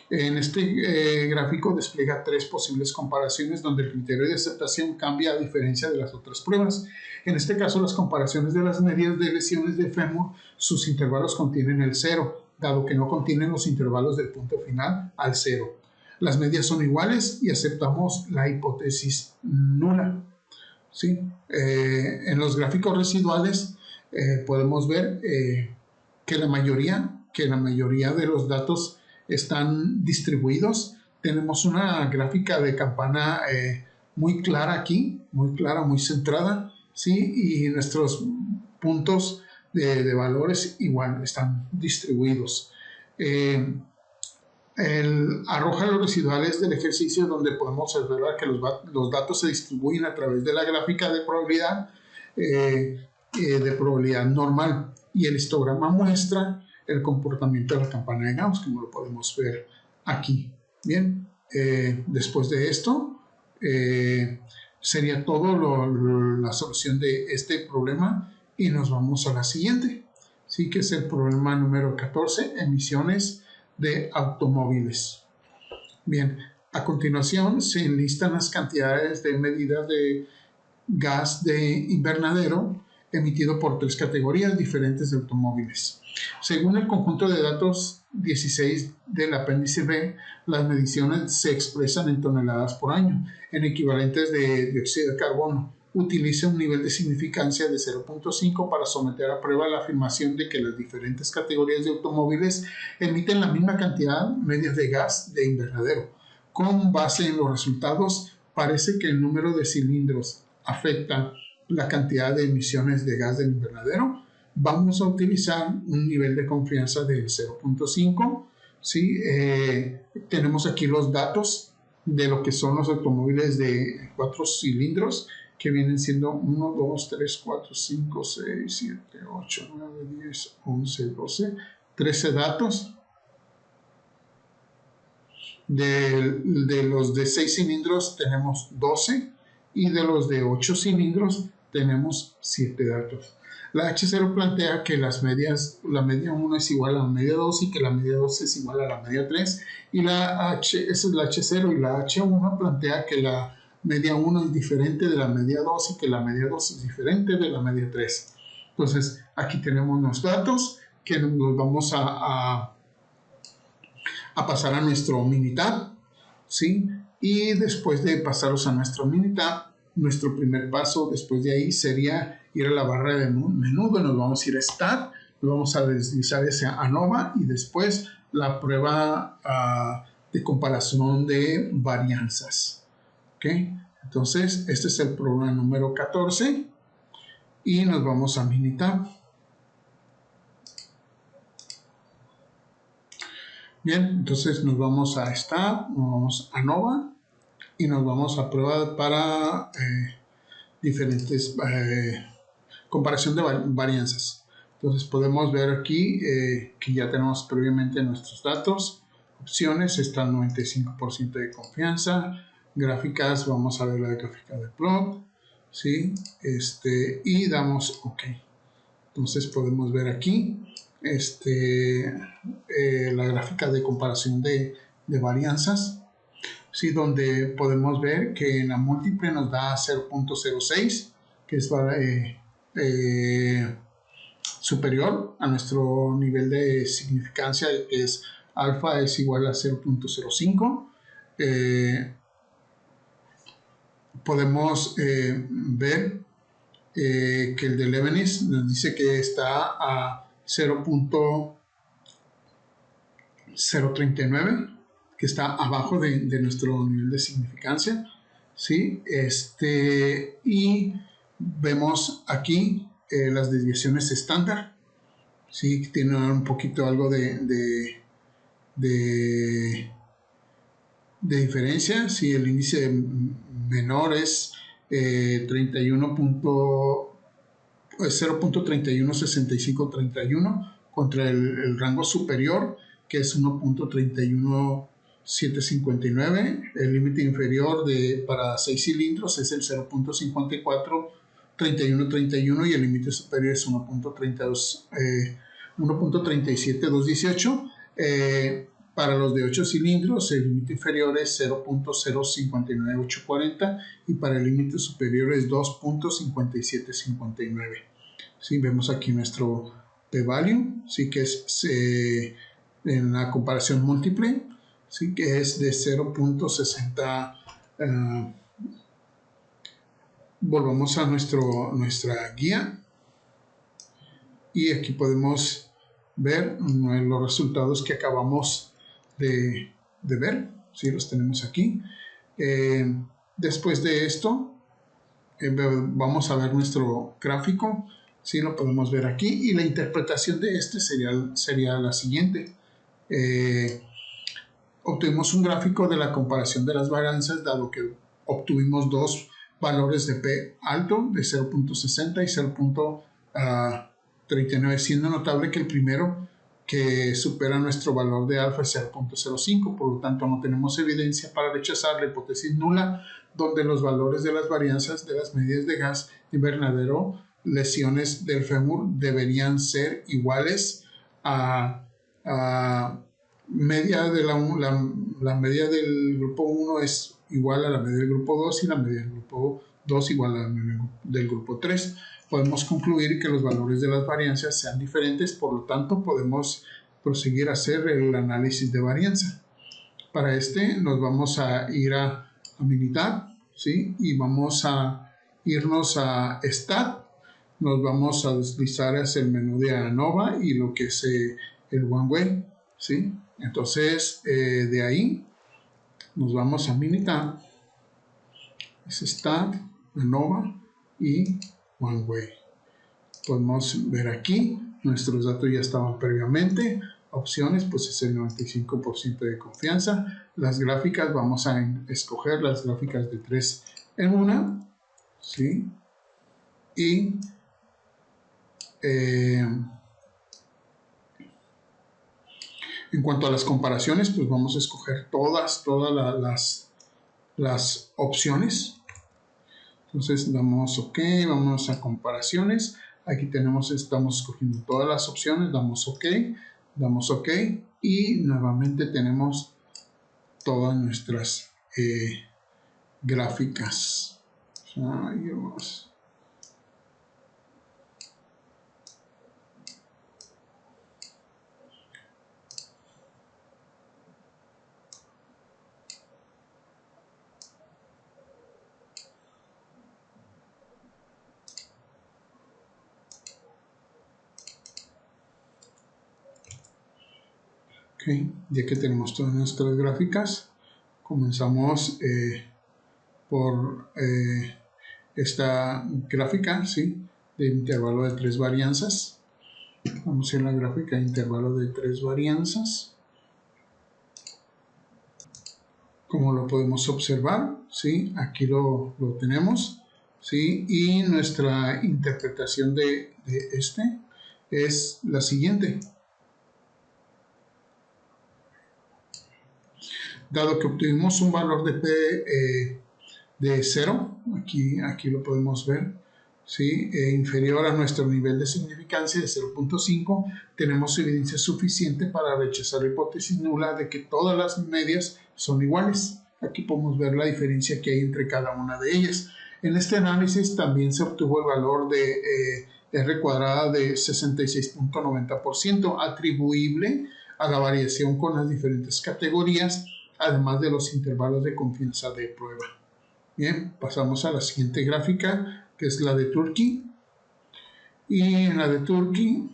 S1: En este gráfico despliega tres posibles comparaciones donde el criterio de aceptación cambia a diferencia de las otras pruebas. En este caso, las comparaciones de las medidas de lesiones de fémur, sus intervalos contienen el 0, dado que no contienen los intervalos del punto final al 0. Las medias son iguales y aceptamos la hipótesis nula. ¿Sí? En los gráficos residuales podemos ver que la mayoría de los datos están distribuidos. Tenemos una gráfica de campana muy clara aquí, muy clara, muy centrada, ¿sí? Y nuestros puntos de valores igual están distribuidos. Arroja los residuales del ejercicio, donde podemos observar que los datos se distribuyen a través de la gráfica de probabilidad normal, y el histograma muestra el comportamiento de la campana de Gauss, como lo podemos ver aquí. Bien, después de esto sería todo la solución de este problema, y nos vamos a la siguiente, ¿sí? Que es el problema número 14, emisiones de automóviles. Bien, a continuación se enlistan las cantidades de medidas de gas de invernadero emitido por tres categorías diferentes de automóviles. Según el conjunto de datos 16 del apéndice B, las mediciones se expresan en toneladas por año, en equivalentes de dióxido de carbono. Utiliza un nivel de significancia de 0.5 para someter a prueba la afirmación de que las diferentes categorías de automóviles emiten la misma cantidad medias de gas de invernadero. Con base en los resultados, parece que el número de cilindros afecta la cantidad de emisiones de gas del invernadero. Vamos a utilizar un nivel de confianza del 0.5. ¿Sí? Tenemos aquí los datos de lo que son los automóviles de 4 cilindros, que vienen siendo 1, 2, 3, 4, 5, 6, 7, 8, 9, 10, 11, 12, 13 datos. De los de 6 cilindros tenemos 12 y de los de 8 cilindros tenemos 7 datos. La H0 plantea que la media 1 es igual a la media 2 y que la media 2 es igual a la media 3, y esa es la H0, y la H1 plantea que la media 1 es diferente de la media 2 y que la media 2 es diferente de la media 3. Entonces aquí tenemos los datos que nos vamos a pasar a nuestro Minitab, ¿sí? Y después de pasarlos a nuestro Minitab, nuestro primer paso después de ahí sería ir a la barra de menú, donde nos vamos a ir a Stat, nos vamos a deslizar hacia ANOVA y después la prueba de comparación de varianzas. ¿Ok? Entonces, este es el problema número 14 y nos vamos a Minitab. Bien, entonces nos vamos a Stat, nos vamos a ANOVA y nos vamos a prueba para diferentes comparación de varianzas. Entonces podemos ver aquí que ya tenemos previamente nuestros datos, opciones, está el 95% de confianza, gráficas, vamos a ver la gráfica de plot, ¿sí? Y damos OK. Entonces podemos ver aquí la gráfica de comparación de varianzas, ¿sí? Donde podemos ver que en la múltiple nos da 0.06, que es superior a nuestro nivel de significancia, que es alfa es igual a 0.05. Podemos ver que el de Leibniz nos dice que está a 0.039, que está abajo de nuestro nivel de significancia, ¿sí? Y vemos aquí las desviaciones estándar, ¿sí? Tienen un poquito algo de diferencia, ¿sí? El índice menor es 0.316531 contra el rango superior, que es 1.31759. El límite inferior para 6 cilindros es el 0.543131 y el límite superior es 1.37218. Para los de 8 cilindros el límite inferior es 0.059840 y para el límite superior es 2.5759. ¿Sí? Vemos aquí nuestro p-value, ¿sí? Que es en la comparación múltiple, ¿sí? Que es de 0.60. Volvamos a nuestra guía y aquí podemos ver los resultados que acabamos de ver, ¿sí? Los tenemos aquí. Después de esto vamos a ver nuestro gráfico, ¿sí? Lo podemos ver aquí y la interpretación de sería la siguiente. Obtuvimos un gráfico de la comparación de las varianzas, dado que obtuvimos dos valores de P alto de 0.60 y 0.39, siendo notable que el primero que supera nuestro valor de alfa es 0.05, por lo tanto no tenemos evidencia para rechazar la hipótesis nula, donde los valores de las varianzas de las medidas de gas invernadero, lesiones del fémur, deberían ser iguales a media de la media del grupo 1 es igual a la media del grupo 2 y la media del grupo 2 igual a la media del grupo 3. Podemos concluir que los valores de las varianzas sean diferentes, por lo tanto podemos proseguir a hacer el análisis de varianza. Para nos vamos a ir a Minitab, ¿sí? Y vamos a irnos a Stat, nos vamos a deslizar hacia el menú de ANOVA y lo que es el One Way, ¿sí? Entonces de ahí nos vamos a Minitab, es Stat, ANOVA y One Way. Podemos ver aquí, nuestros datos ya estaban previamente. Opciones, pues es el 95% de confianza. Las gráficas, vamos a escoger las gráficas de 3 en 1, ¿sí? Y En cuanto a las comparaciones, pues vamos a escoger todas las opciones. Entonces damos OK, vamos a comparaciones. Aquí estamos escogiendo todas las opciones, damos OK y nuevamente tenemos todas nuestras gráficas. Ahí vamos. Okay. Ya que tenemos todas nuestras gráficas, comenzamos por esta gráfica, ¿sí?, de intervalo de 3 varianzas. Vamos a ir a la gráfica de intervalo de 3 varianzas. Como lo podemos observar, ¿sí?, aquí lo tenemos, ¿sí?, y nuestra interpretación de este es la siguiente. Dado que obtuvimos un valor de P de 0, aquí lo podemos ver, ¿sí?, inferior a nuestro nivel de significancia de 0.5, tenemos evidencia suficiente para rechazar la hipótesis nula de que todas las medias son iguales. Aquí podemos ver la diferencia que hay entre cada una de ellas. En este análisis también se obtuvo el valor de R cuadrada de 66.90%, atribuible a la variación con las diferentes categorías, además de los intervalos de confianza de prueba. Bien, pasamos a la siguiente gráfica, que es la de Turkey. Y en la de Turkey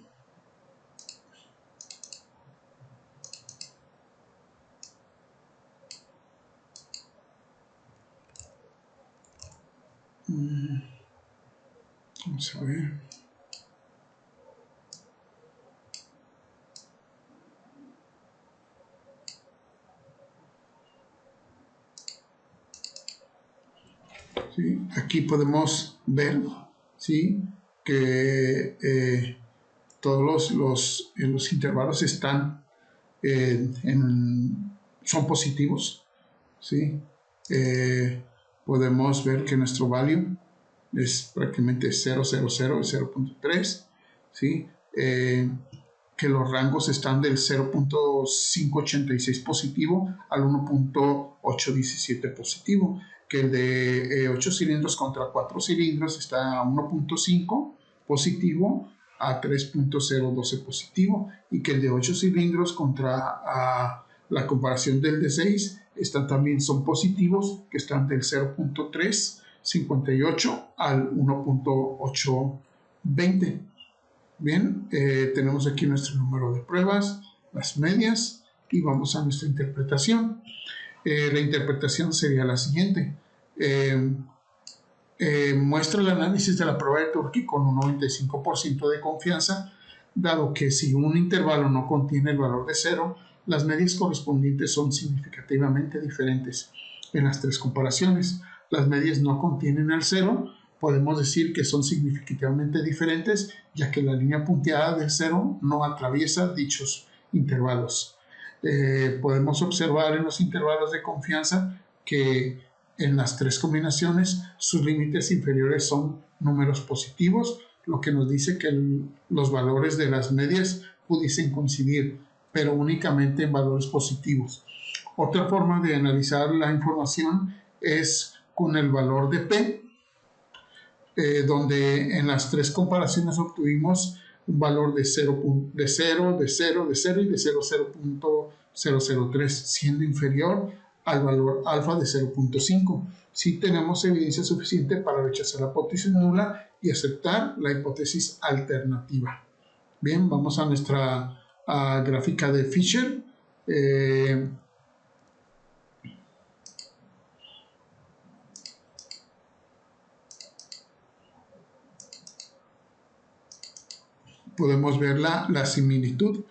S1: vamos a ver. ¿Sí? Aquí podemos ver, ¿sí?, que todos los intervalos están son positivos, ¿sí? Podemos ver que nuestro value es prácticamente 0,00 y 0.3, ¿sí? Que los rangos están del 0.586 positivo al 1.817 positivo, que el de 8 cilindros contra 4 cilindros está a 1.5 positivo a 3.012 positivo, y que el de 8 cilindros contra la comparación del de 6 también son positivos, que están del 0.358 al 1.820. Bien, tenemos aquí nuestro número de pruebas, las medias, y vamos a nuestra interpretación. La interpretación sería la siguiente. Muestra el análisis de la prueba de Turkey con un 95% de confianza, dado que si un intervalo no contiene el valor de 0, las medias correspondientes son significativamente diferentes. En las 3 comparaciones, las medias no contienen el 0, podemos decir que son significativamente diferentes, ya que la línea punteada del 0 no atraviesa dichos intervalos. Podemos observar en los intervalos de confianza que en las 3 combinaciones sus límites inferiores son números positivos, lo que nos dice que los valores de las medias pudiesen coincidir, pero únicamente en valores positivos. Otra forma de analizar la información es con el valor de P, donde en las 3 comparaciones obtuvimos un valor de 0, de 0, de 0, de 0 y de 0.003, siendo inferior al valor alfa de 0.5. Sí tenemos evidencia suficiente para rechazar la hipótesis nula y aceptar la hipótesis alternativa. Bien, vamos a nuestra gráfica de Fisher. Podemos ver la similitud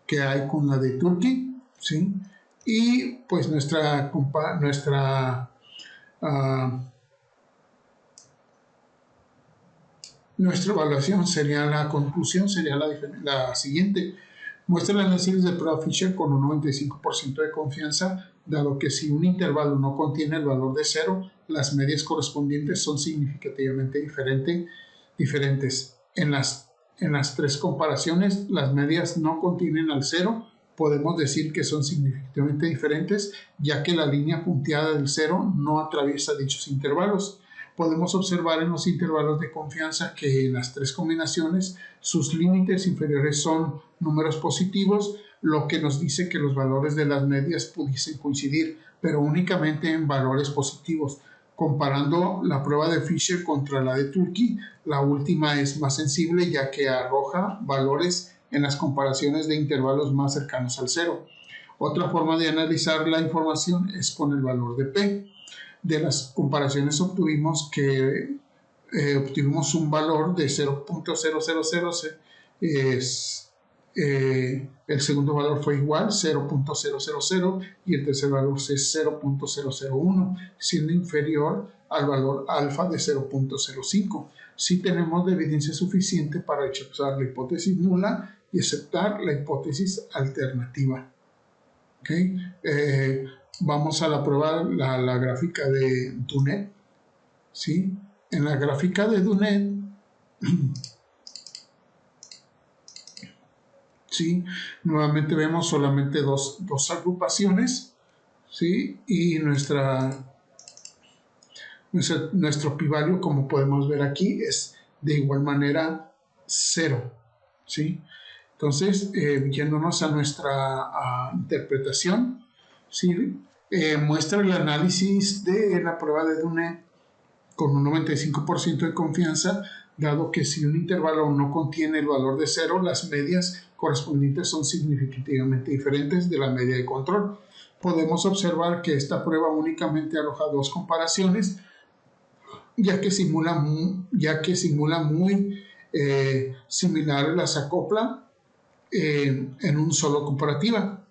S1: que hay con la de Turkey, ¿sí? Y pues nuestra evaluación sería, la conclusión sería la siguiente. Muestra el análisis de prueba Fisher con un 95% de confianza, dado que si un intervalo no contiene el valor de 0, las medias correspondientes son significativamente diferentes. En las tres comparaciones, las medias no contienen al 0. Podemos decir que son significativamente diferentes, ya que la línea punteada del 0 no atraviesa dichos intervalos. Podemos observar en los intervalos de confianza que en las tres combinaciones sus límites inferiores son números positivos, lo que nos dice que los valores de las medias pudiesen coincidir, pero únicamente en valores positivos. Comparando la prueba de Fisher contra la de Tukey, la última es más sensible, ya que arroja valores en las comparaciones de intervalos más cercanos al 0. Otra forma de analizar la información es con el valor de P. De las comparaciones obtuvimos un valor de 0.000, el segundo valor fue igual, 0.000, y el tercer valor es 0.001, siendo inferior al valor alfa de 0.05. Sí tenemos la evidencia suficiente para rechazar la hipótesis nula y aceptar la hipótesis alternativa. ¿Okay? Vamos a la prueba, la gráfica de Dunet. ¿Sí? En la gráfica de Dunet, ¿sí? Nuevamente vemos solamente dos agrupaciones, ¿sí? Y nuestro pi-value, como podemos ver aquí, es de igual manera 0, ¿sí? Entonces, yéndonos a nuestra interpretación, ¿sí? Muestra el análisis de la prueba de Dunet con un 95% de confianza, dado que si un intervalo no contiene el valor de 0, las medias correspondientes son significativamente diferentes de la media de control. Podemos observar que esta prueba únicamente arroja dos comparaciones, ya que simula muy similar las acopla en un solo comparativa.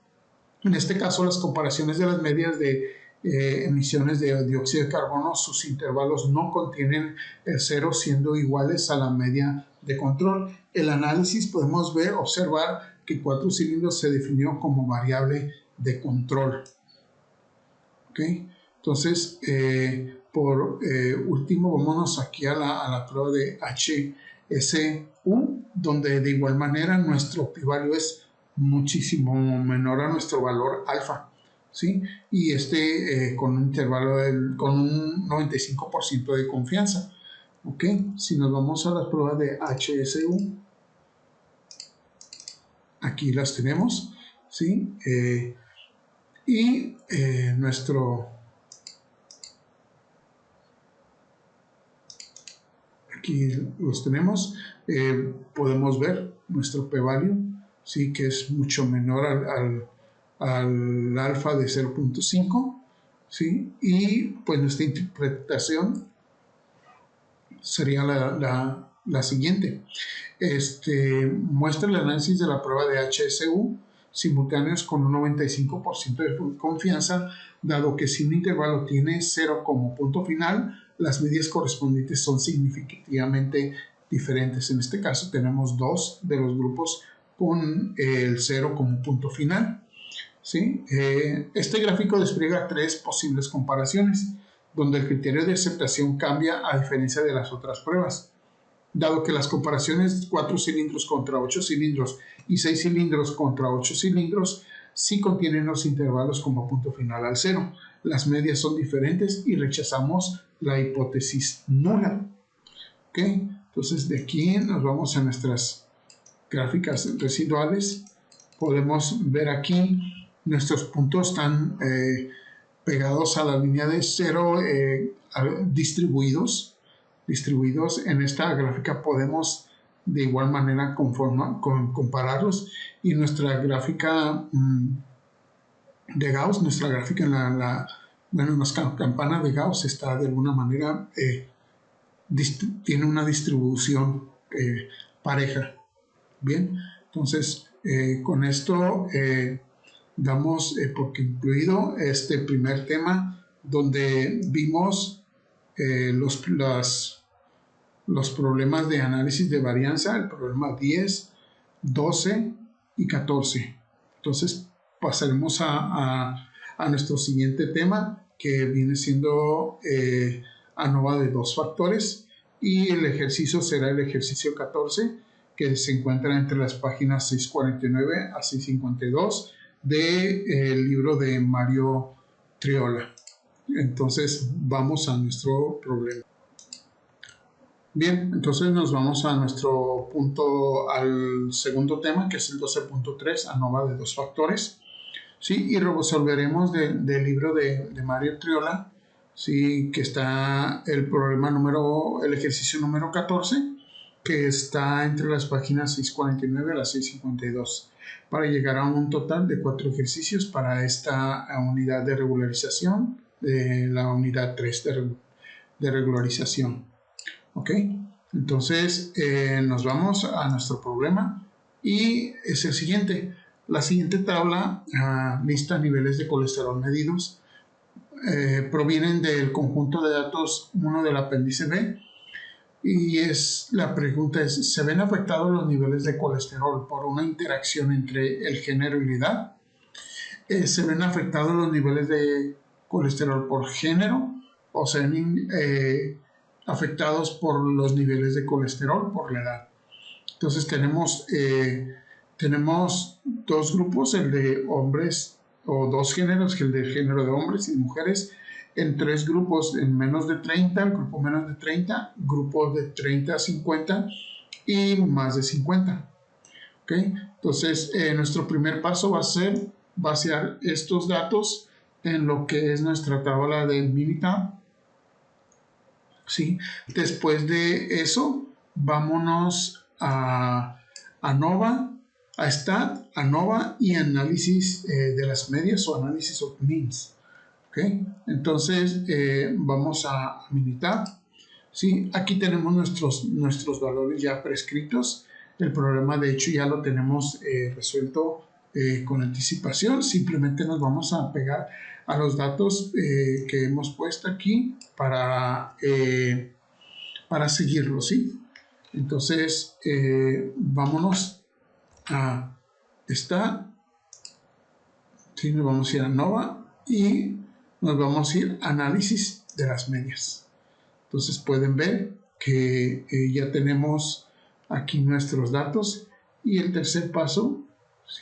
S1: En este caso, las comparaciones de las medias de emisiones de dióxido de carbono, sus intervalos no contienen el 0, siendo iguales a la media de control. El análisis podemos observar que 4 cilindros se definió como variable de control. ¿Okay? Entonces, por último, vámonos aquí a la prueba de HSU, donde de igual manera nuestro pi-value es muchísimo menor a nuestro valor alfa, ¿sí? Y con un intervalo con un 95% de confianza. ¿Ok? Si nos vamos a las pruebas de HSU, aquí las tenemos, ¿sí? Aquí los tenemos, podemos ver nuestro p-value, ¿sí? Que es mucho menor al alfa de 0.5, ¿sí? Y pues nuestra interpretación sería la siguiente. Muestra el análisis de la prueba de HSU simultáneos con un 95% de confianza, dado que si un intervalo tiene 0 como punto final, las medias correspondientes son significativamente diferentes. En este caso tenemos dos de los grupos con el 0 como punto final, ¿sí? Este gráfico despliega tres posibles comparaciones, donde el criterio de aceptación cambia a diferencia de las otras pruebas. Dado que las comparaciones 4 cilindros contra 8 cilindros y 6 cilindros contra 8 cilindros sí contienen los intervalos como punto final al 0, las medias son diferentes y rechazamos la hipótesis nula. ¿Okay? Entonces de aquí nos vamos a nuestras gráficas residuales. Podemos ver aquí nuestros puntos están pegados a la línea de 0, distribuidos. En esta gráfica podemos de igual manera compararlos, y nuestra gráfica de Gauss, nuestra gráfica en la campana de Gauss está de alguna manera tiene una distribución pareja. Bien, entonces con esto damos por concluido este primer tema, donde vimos los problemas de análisis de varianza, el problema 10, 12 y 14. Entonces pasaremos a nuestro siguiente tema, que viene siendo ANOVA de 2 factores, y el ejercicio será el ejercicio 14, que se encuentra entre las páginas 649 a 652 del libro de Mario Triola. Entonces vamos a nuestro problema. Bien, entonces nos vamos a nuestro punto, al segundo tema, que es el 12.3, ANOVA de 2 factores. Sí, y resolveremos del libro de Mario Triola, sí, que está el ejercicio número 14, que está entre las páginas 649 a las 652, para llegar a un total de 4 ejercicios para esta unidad de regularización, de la unidad 3 de regularización. Ok, entonces nos vamos a nuestro problema y es el siguiente. La siguiente tabla lista niveles de colesterol medidos. Provienen del conjunto de datos 1 del apéndice B, y la pregunta es: ¿se ven afectados los niveles de colesterol por una interacción entre el género y la edad? ¿Se ven afectados los niveles de colesterol por género, o se ven afectados por los niveles de colesterol por la edad? Entonces tenemos dos grupos, el de hombres, o dos géneros, el del género de hombres y mujeres, en 3 grupos: en menos de 30, el grupo menos de 30, grupos de 30 a 50 y más de 50. ¿Okay? Entonces nuestro primer paso va a ser vaciar estos datos en lo que es nuestra tabla de Minitab. ¿Sí? Después de eso, vámonos a ANOVA, a STAT, ANOVA y análisis de las medias, o análisis of means. ¿Okay? Entonces vamos a Minitab. ¿Sí? Aquí tenemos nuestros valores ya prescritos. El problema, de hecho, ya lo tenemos resuelto con anticipación. Simplemente nos vamos a pegar a los datos que hemos puesto aquí para seguirlo, ¿sí? Entonces vámonos a esta, ¿sí? Nos vamos a ir a ANOVA y nos vamos a ir a análisis de las medias. Entonces pueden ver que ya tenemos aquí nuestros datos, y el tercer paso,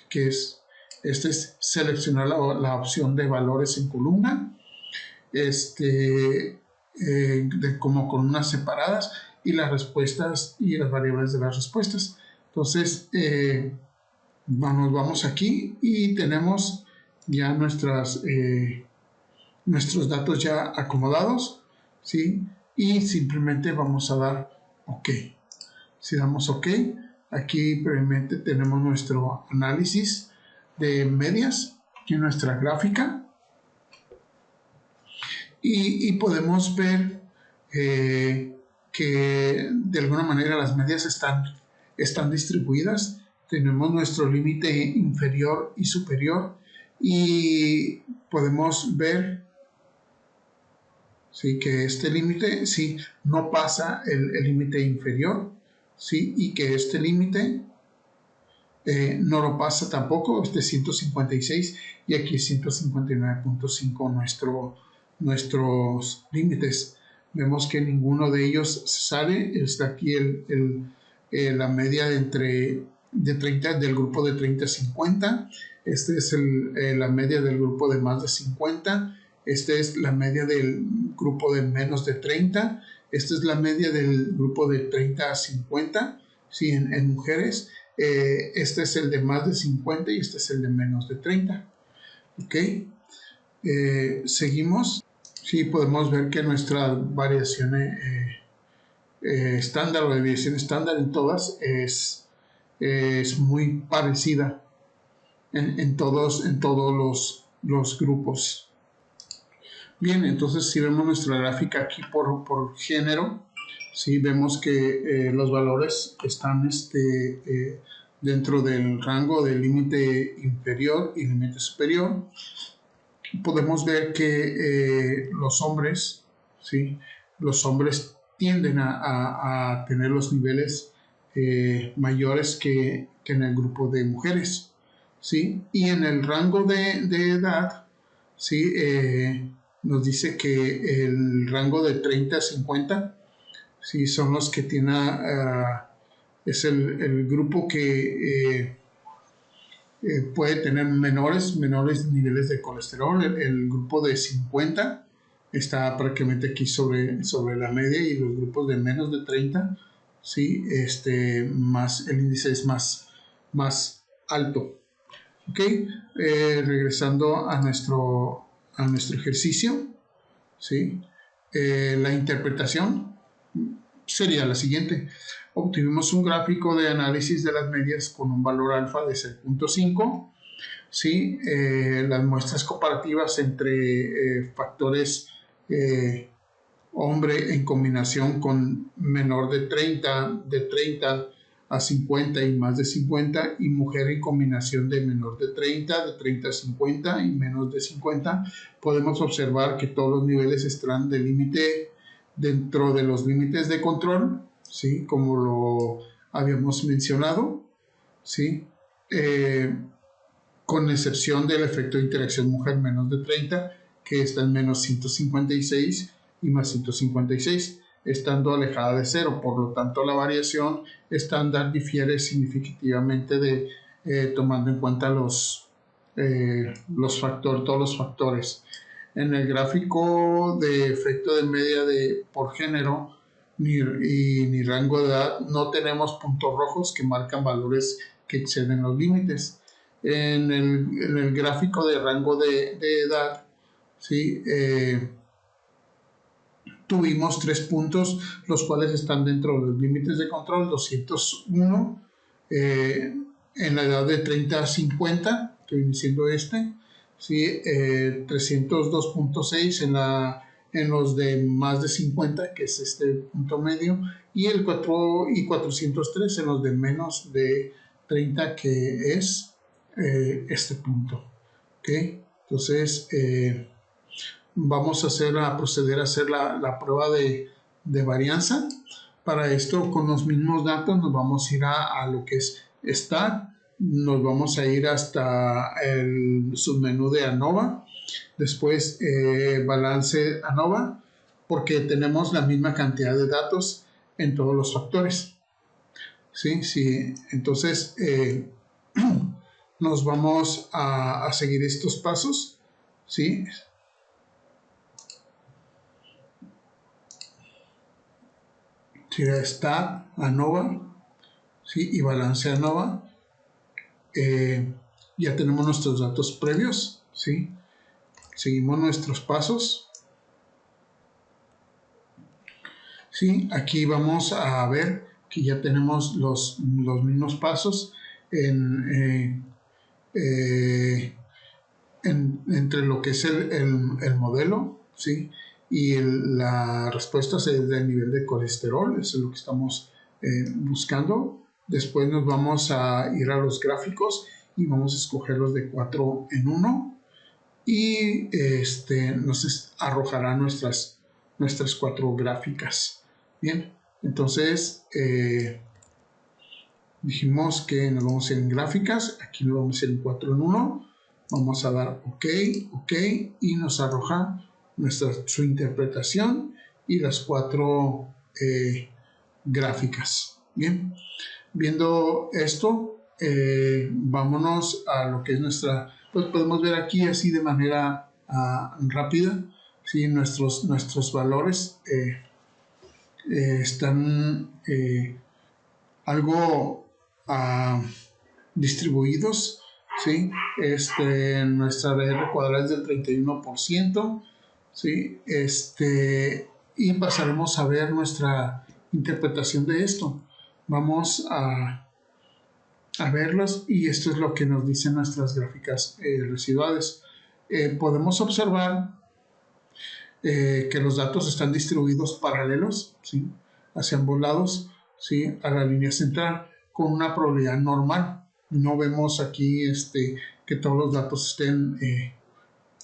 S1: que es seleccionar la opción de valores en columna, como columnas separadas, y las respuestas y las variables de las respuestas. Entonces nos vamos aquí y tenemos ya nuestros datos ya acomodados, ¿sí? Y simplemente vamos a dar OK. Si damos OK, aquí previamente tenemos nuestro análisis de medias y nuestra gráfica, y podemos ver que de alguna manera las medias están distribuidas. Tenemos nuestro límite inferior y superior, y podemos ver, ¿sí?, que este límite no pasa el límite inferior, ¿sí?, y que este límite no lo pasa tampoco, 156, y aquí 159.5 nuestros límites. Vemos que ninguno de ellos sale. Está aquí la media de 30, del grupo de 30 a 50. Este es la media del grupo de más de 50. Esta es la media del grupo de menos de 30. Esta es la media del grupo de 30 a 50, ¿sí?, en mujeres. Este es el de más de 50 y este es el de menos de 30. ¿Ok? Seguimos. Sí, podemos ver que nuestra variación estándar, o desviación estándar en todas es muy parecida en todos los grupos. Bien, entonces si vemos nuestra gráfica aquí por género, sí, vemos que los valores están dentro del rango del límite inferior y límite superior. Podemos ver que los hombres, ¿sí?, los hombres tienden a tener los niveles mayores que en el grupo de mujeres, ¿sí? Y en el rango de edad, ¿sí? Nos dice que el rango de 30 a 50, ¿sí? Son los que tienen, es el grupo que puede tener menores niveles de colesterol. El grupo de 50 está prácticamente aquí sobre la media, y los grupos de menos de 30, ¿sí? El índice es más alto. ¿Ok? Regresando a nuestro ejercicio, ¿sí? La interpretación sería la siguiente. Obtuvimos un gráfico de análisis de las medias con un valor alfa de 0.5. ¿Sí? Las muestras comparativas entre factores hombre en combinación con menor de 30 a 50 y más de 50, y mujer en combinación de menor de 30 a 50 y menos de 50, podemos observar que todos los niveles están dentro de los límites de control, ¿sí? Como lo habíamos mencionado, ¿sí? Con excepción del efecto de interacción mujer menos de 30, que está en menos 156 y más 156, estando alejada de cero. Por lo tanto, la variación estándar difiere significativamente tomando en cuenta todos los factores. En el gráfico de efecto de media por género ni rango de edad, no tenemos puntos rojos que marcan valores que exceden los límites. En el gráfico de rango de edad, ¿sí? Tuvimos 3 puntos, los cuales están dentro de los límites de control: 201 en la edad de 30 a 50, que viene siendo ¿sí? 302.6 en los de más de 50, que es este punto medio, y 403 en los de menos de 30, que es este punto. ¿Okay? Entonces, vamos a proceder a hacer la prueba de varianza. Para esto, con los mismos datos, nos vamos a ir a lo que es Stat. Nos vamos a ir hasta el submenú de ANOVA. Después, balance ANOVA, porque tenemos la misma cantidad de datos en todos los factores. ¿Sí? Sí. Entonces, nos vamos a seguir estos pasos, ¿sí? Sería Stat ANOVA, ¿sí? Y balance ANOVA. Ya tenemos nuestros datos previos, ¿sí? Seguimos nuestros pasos, ¿sí? Aquí vamos a ver que ya tenemos los mismos pasos entre lo que es el modelo, ¿sí? Y la respuesta es del nivel de colesterol. Eso es lo que estamos buscando. Después nos vamos a ir a los gráficos y vamos a escogerlos de 4 en 1, y nos arrojará nuestras 4 gráficas. Bien, entonces dijimos que nos vamos a ir en gráficas. Aquí nos vamos a ir en 4 en 1. Vamos a dar OK, y nos arroja su interpretación y las 4 gráficas. Bien, viendo esto, vámonos a lo que es pues podemos ver aquí así de manera rápida, ¿sí? Nuestros valores están algo distribuidos, ¿sí? Nuestra R cuadrada es del 31%, ¿sí? Y pasaremos a ver nuestra interpretación de esto. Vamos a verlos, y esto es lo que nos dicen nuestras gráficas residuales. Podemos observar que los datos están distribuidos paralelos, ¿sí? Hacia ambos lados, ¿sí? A la línea central, con una probabilidad normal. No vemos aquí que todos los datos estén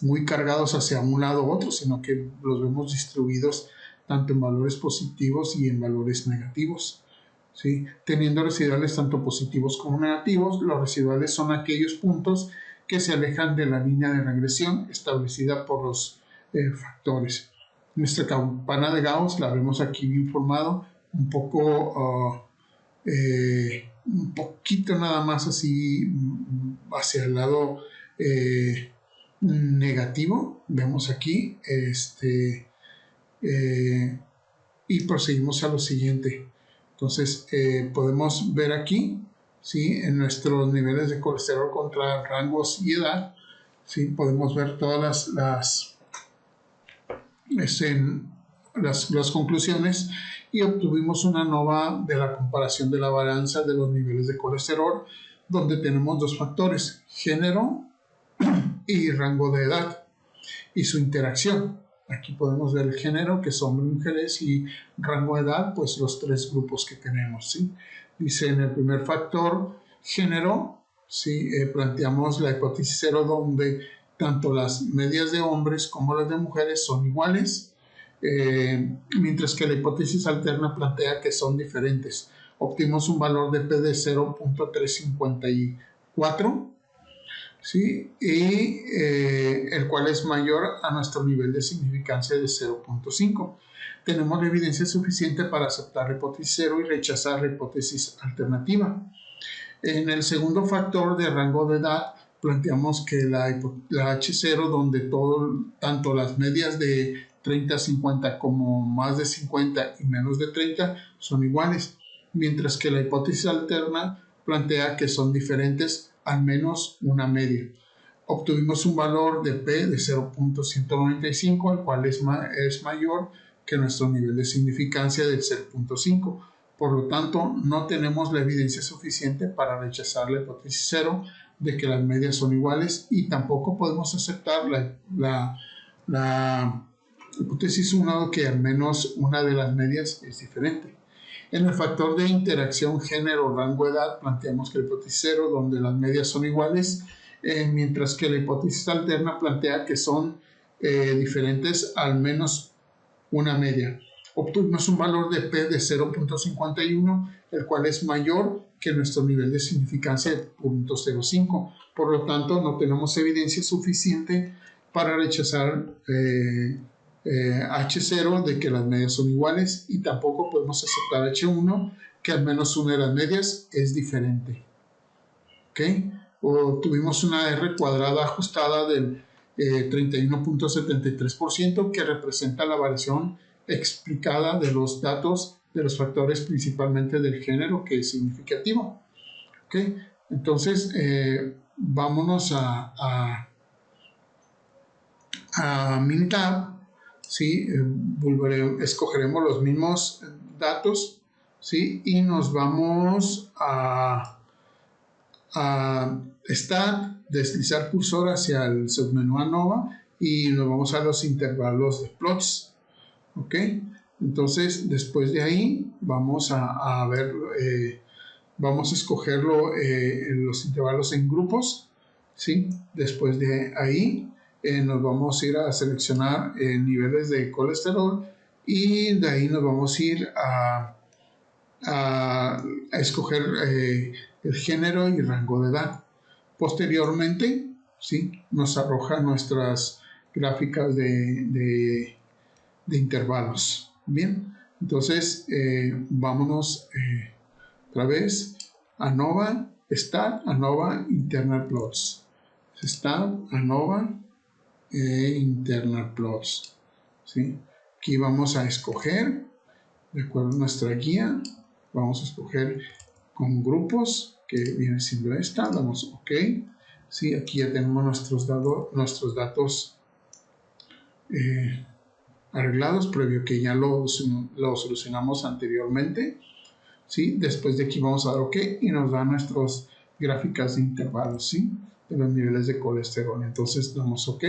S1: muy cargados hacia un lado u otro, sino que los vemos distribuidos tanto en valores positivos y en valores negativos, ¿sí? Teniendo residuales tanto positivos como negativos. Los residuales son aquellos puntos que se alejan de la línea de regresión establecida por los factores. Nuestra campana de Gauss la vemos aquí bien formado, un poquito nada más así hacia el lado negativo, vemos aquí, y proseguimos a lo siguiente. Entonces podemos ver aquí, ¿sí? En nuestros niveles de colesterol contra rangos y edad, ¿sí? Podemos ver todas las conclusiones, y obtuvimos una ANOVA de la comparación de la balanza de los niveles de colesterol, donde tenemos dos factores: género y rango de edad y su interacción. Aquí podemos ver el género, que son mujeres, y rango de edad, pues los tres grupos que tenemos, ¿sí? Dice en el primer factor, género, ¿sí? Planteamos la hipótesis 0, donde tanto las medias de hombres como las de mujeres son iguales, mientras que la hipótesis alterna plantea que son diferentes. Obtuvimos un valor de P de 0.354, ¿sí? Y el cual es mayor a nuestro nivel de significancia de 0.5. Tenemos la evidencia suficiente para aceptar la hipótesis 0 y rechazar la hipótesis alternativa. En el segundo factor de rango de edad, planteamos que la H0, donde tanto las medias de 30 a 50 como más de 50 y menos de 30 son iguales, mientras que la hipótesis alterna plantea que son diferentes al menos una media. Obtuvimos un valor de P de 0.195, el cual es mayor que nuestro nivel de significancia del 0.5. Por lo tanto, no tenemos la evidencia suficiente para rechazar la hipótesis 0 de que las medias son iguales, y tampoco podemos aceptar la hipótesis 1 de que al menos una de las medias es diferente. En el factor de interacción género-rango-edad planteamos que la hipótesis 0, donde las medias son iguales, mientras que la hipótesis alterna plantea que son diferentes al menos una media. Obtuvimos un valor de P de 0.51, el cual es mayor que nuestro nivel de significancia de 0.05. Por lo tanto, no tenemos evidencia suficiente para rechazar H0 de que las medias son iguales, y tampoco podemos aceptar H1, que al menos una de las medias es diferente. ¿Okay? Tuvimos una R cuadrada ajustada del 31.73%, que representa la variación explicada de los datos de los factores, principalmente del género, que es significativo. ¿Okay? Entonces, vámonos a Minitab, ¿sí? Escogeremos los mismos datos, ¿sí? Y nos vamos a Stat, deslizar cursor hacia el submenú ANOVA, y nos vamos a los intervalos de plots. ¿Ok? Entonces, después de ahí, vamos a ver, vamos a escoger los intervalos en grupos, ¿sí? Después de ahí, nos vamos a ir a seleccionar niveles de colesterol, y de ahí nos vamos a ir a escoger el género y rango de edad. Posteriormente, ¿sí? Nos arroja nuestras gráficas de intervalos. Bien, entonces vámonos otra vez a ANOVA, Stat, ANOVA, Internal Plots. Stat, ANOVA Internal Plots. ¿Sí? Aquí vamos a escoger, de acuerdo a nuestra guía, vamos a escoger con grupos, que viene siendo esta, damos OK. ¿Sí? Aquí ya tenemos nuestros datos arreglados, previo que ya lo solucionamos anteriormente. ¿Sí? Después de aquí vamos a dar OK, y nos da nuestras gráficas de intervalos, ¿sí? De los niveles de colesterol. Entonces damos OK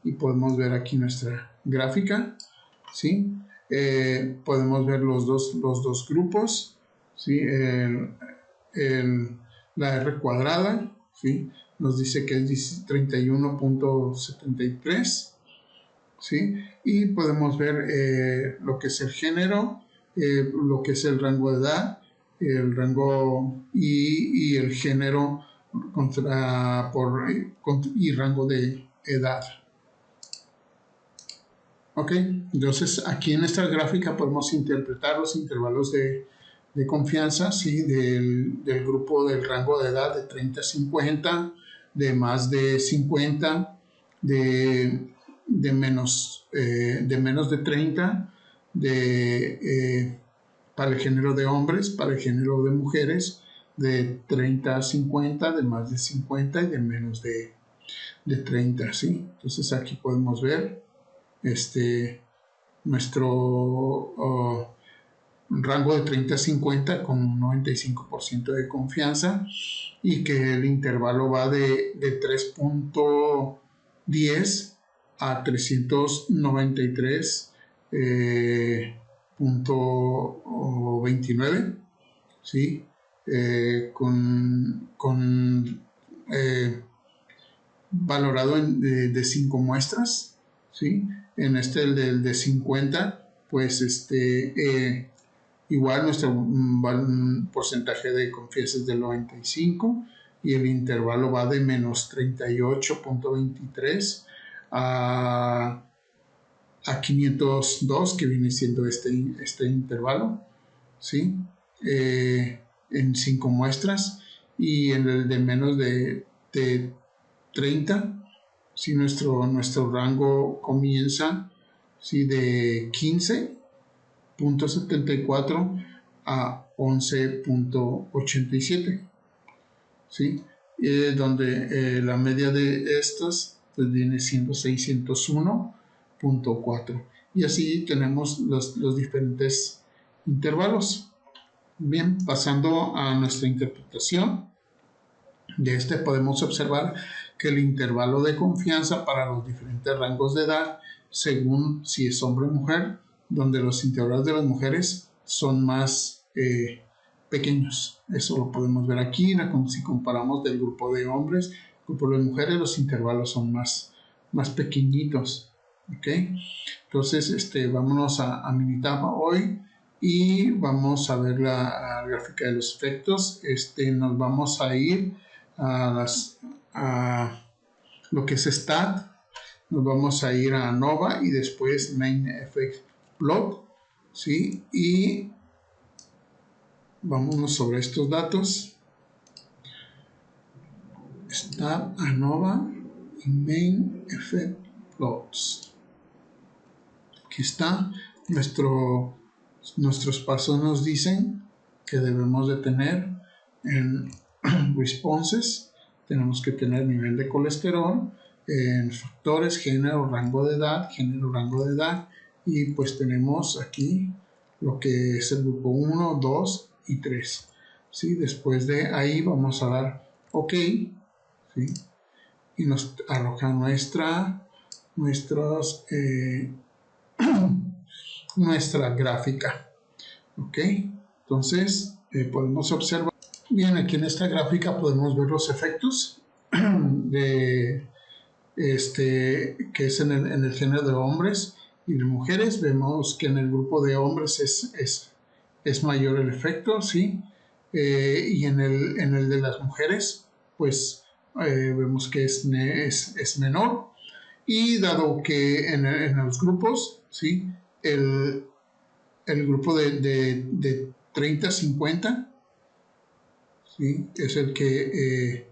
S1: y podemos ver aquí nuestra gráfica, ¿sí? Podemos ver los dos grupos, ¿sí? La R cuadrada, ¿sí? Nos dice que es 31.73, ¿sí? Y podemos ver lo que es el género, lo que es el rango de edad, el rango y el género y rango de edad. Ok, entonces aquí en esta gráfica podemos interpretar los intervalos de confianza, ¿sí? del grupo del rango de edad de 30 a 50, de más de 50, de menos de 30, para el género de hombres, para el género de mujeres, de 30 a 50, de más de 50 y de menos de 30, ¿sí? Entonces aquí podemos ver nuestro rango de 30 a 50 con un 95% de confianza, y que el intervalo va de 3.10 a 393.29, ¿sí? Valorado de 5 muestras, ¿sí? En el de 50, pues igual nuestro porcentaje de confianza es del 95, y el intervalo va de menos 38.23 a 502, que viene siendo este intervalo, ¿sí? En 5 muestras. Y en el de menos de 30, ¿sí? nuestro rango comienza, ¿sí? de 15.74 a 11.87, ¿sí? Donde la media de estas pues viene siendo 601.4, y así tenemos los diferentes intervalos. Bien, pasando a nuestra interpretación de podemos observar que el intervalo de confianza para los diferentes rangos de edad, según si es hombre o mujer, donde los intervalos de las mujeres son más pequeños. Eso lo podemos ver aquí, si comparamos del grupo de hombres, grupo de mujeres, los intervalos son más pequeñitos. ¿Ok? Entonces, vámonos a Minitapa hoy y vamos a ver la gráfica de los efectos. Nos vamos a ir a lo que es Stat, nos vamos a ir a Nova y después Main Effect Plot, ¿sí? Y vámonos sobre estos datos. Stat, ANOVA y Main Effect Plots. Aquí está. Nuestros pasos nos dicen que debemos de tener en responses, tenemos que tener nivel de colesterol, en factores, género, rango de edad, y pues tenemos aquí lo que es el grupo 1, 2 y 3. ¿Sí? Después de ahí vamos a dar OK, ¿sí? Y nos arroja nuestra gráfica. ¿Ok? Entonces podemos observar bien, aquí en esta gráfica podemos ver los efectos de que es en el género de hombres y de mujeres. Vemos que en el grupo de hombres es mayor el efecto, ¿sí? Y en el de las mujeres, pues vemos que es menor. Y dado que en los grupos, ¿sí? El grupo de 30 a 50, ¿sí? Es el que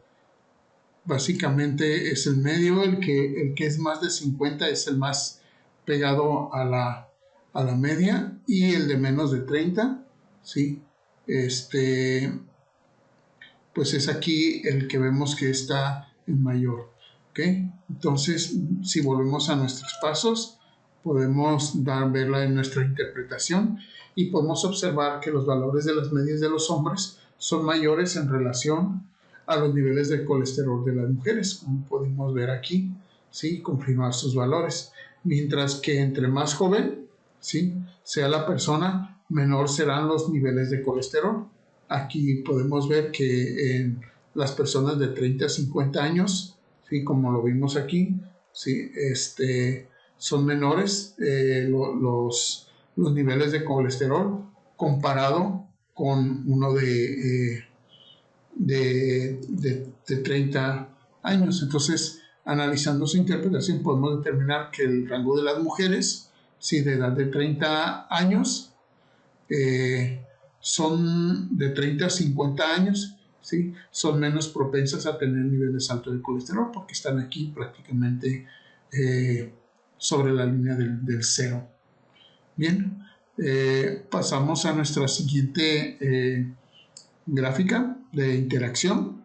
S1: básicamente es el medio, el que es más de 50 es el más pegado a la media, y el de menos de 30, ¿sí? Pues es aquí el que vemos que está en mayor. ¿Ok? Entonces, si volvemos a nuestros pasos, podemos verla en nuestra interpretación y podemos observar que los valores de las medias de los hombres son mayores en relación a los niveles de colesterol de las mujeres, como podemos ver aquí, ¿sí? Confirmar sus valores. Mientras que entre más joven, ¿sí? sea la persona, menor serán los niveles de colesterol. Aquí podemos ver que en las personas de 30 a 50 años, ¿sí? Como lo vimos aquí, ¿sí? Son menores los niveles de colesterol comparado con uno de 30 años. Entonces, analizando su interpretación, podemos determinar que el rango de las mujeres, sí, de edad de 30 años, son de 30 a 50 años, ¿sí? Son menos propensas a tener niveles altos de colesterol porque están aquí prácticamente sobre la línea del cero. Bien, pasamos a nuestra siguiente gráfica de interacción.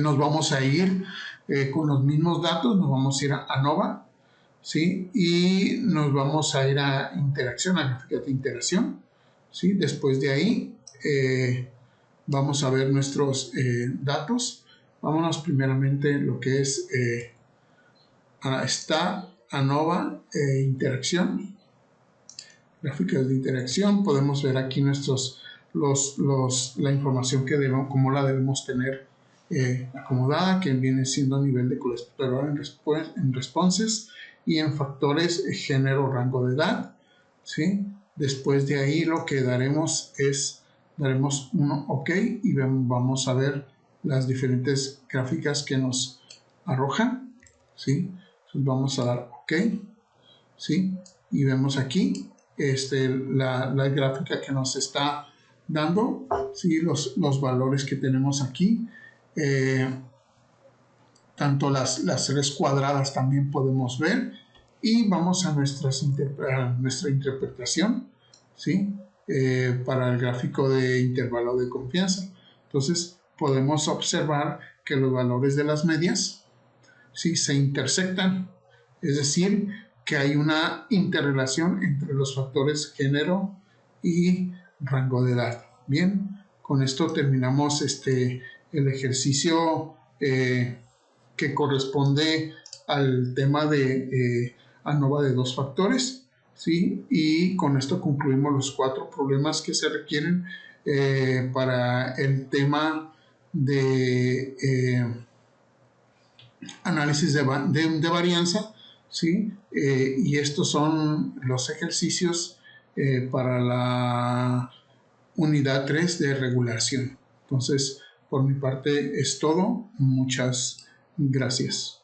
S1: Nos vamos a ir con los mismos datos, nos vamos a ir a ANOVA, ¿sí? Y nos vamos a ir a interacción, a gráfica de interacción, ¿sí? Después de ahí vamos a ver nuestros datos. Vámonos primeramente lo que es está ANOVA interacción, gráficas de interacción. Podemos ver aquí nuestros la información que debemos, cómo la debemos tener acomodada, que viene siendo nivel de colesterol en responses y en factores género, rango de edad, ¿sí? Después de ahí lo que daremos uno OK y vamos a ver las diferentes gráficas que nos arrojan, ¿sí? Entonces vamos a dar OK, ¿sí? Y vemos aquí la gráfica que nos está dando, ¿sí? Los valores que tenemos aquí, tanto las redes cuadradas también podemos ver, y vamos a nuestra interpretación, ¿sí? Para el gráfico de intervalo de confianza. Entonces podemos observar que los valores de las medias, ¿sí?, se intersectan, es decir, que hay una interrelación entre los factores género y rango de edad. Bien, con esto terminamos el ejercicio que corresponde al tema de ANOVA de dos factores, ¿sí? Y con esto concluimos los 4 problemas que se requieren para el tema de análisis de varianza, ¿sí? Y estos son los ejercicios para la unidad 3 de regulación. Entonces, por mi parte es todo. Muchas gracias.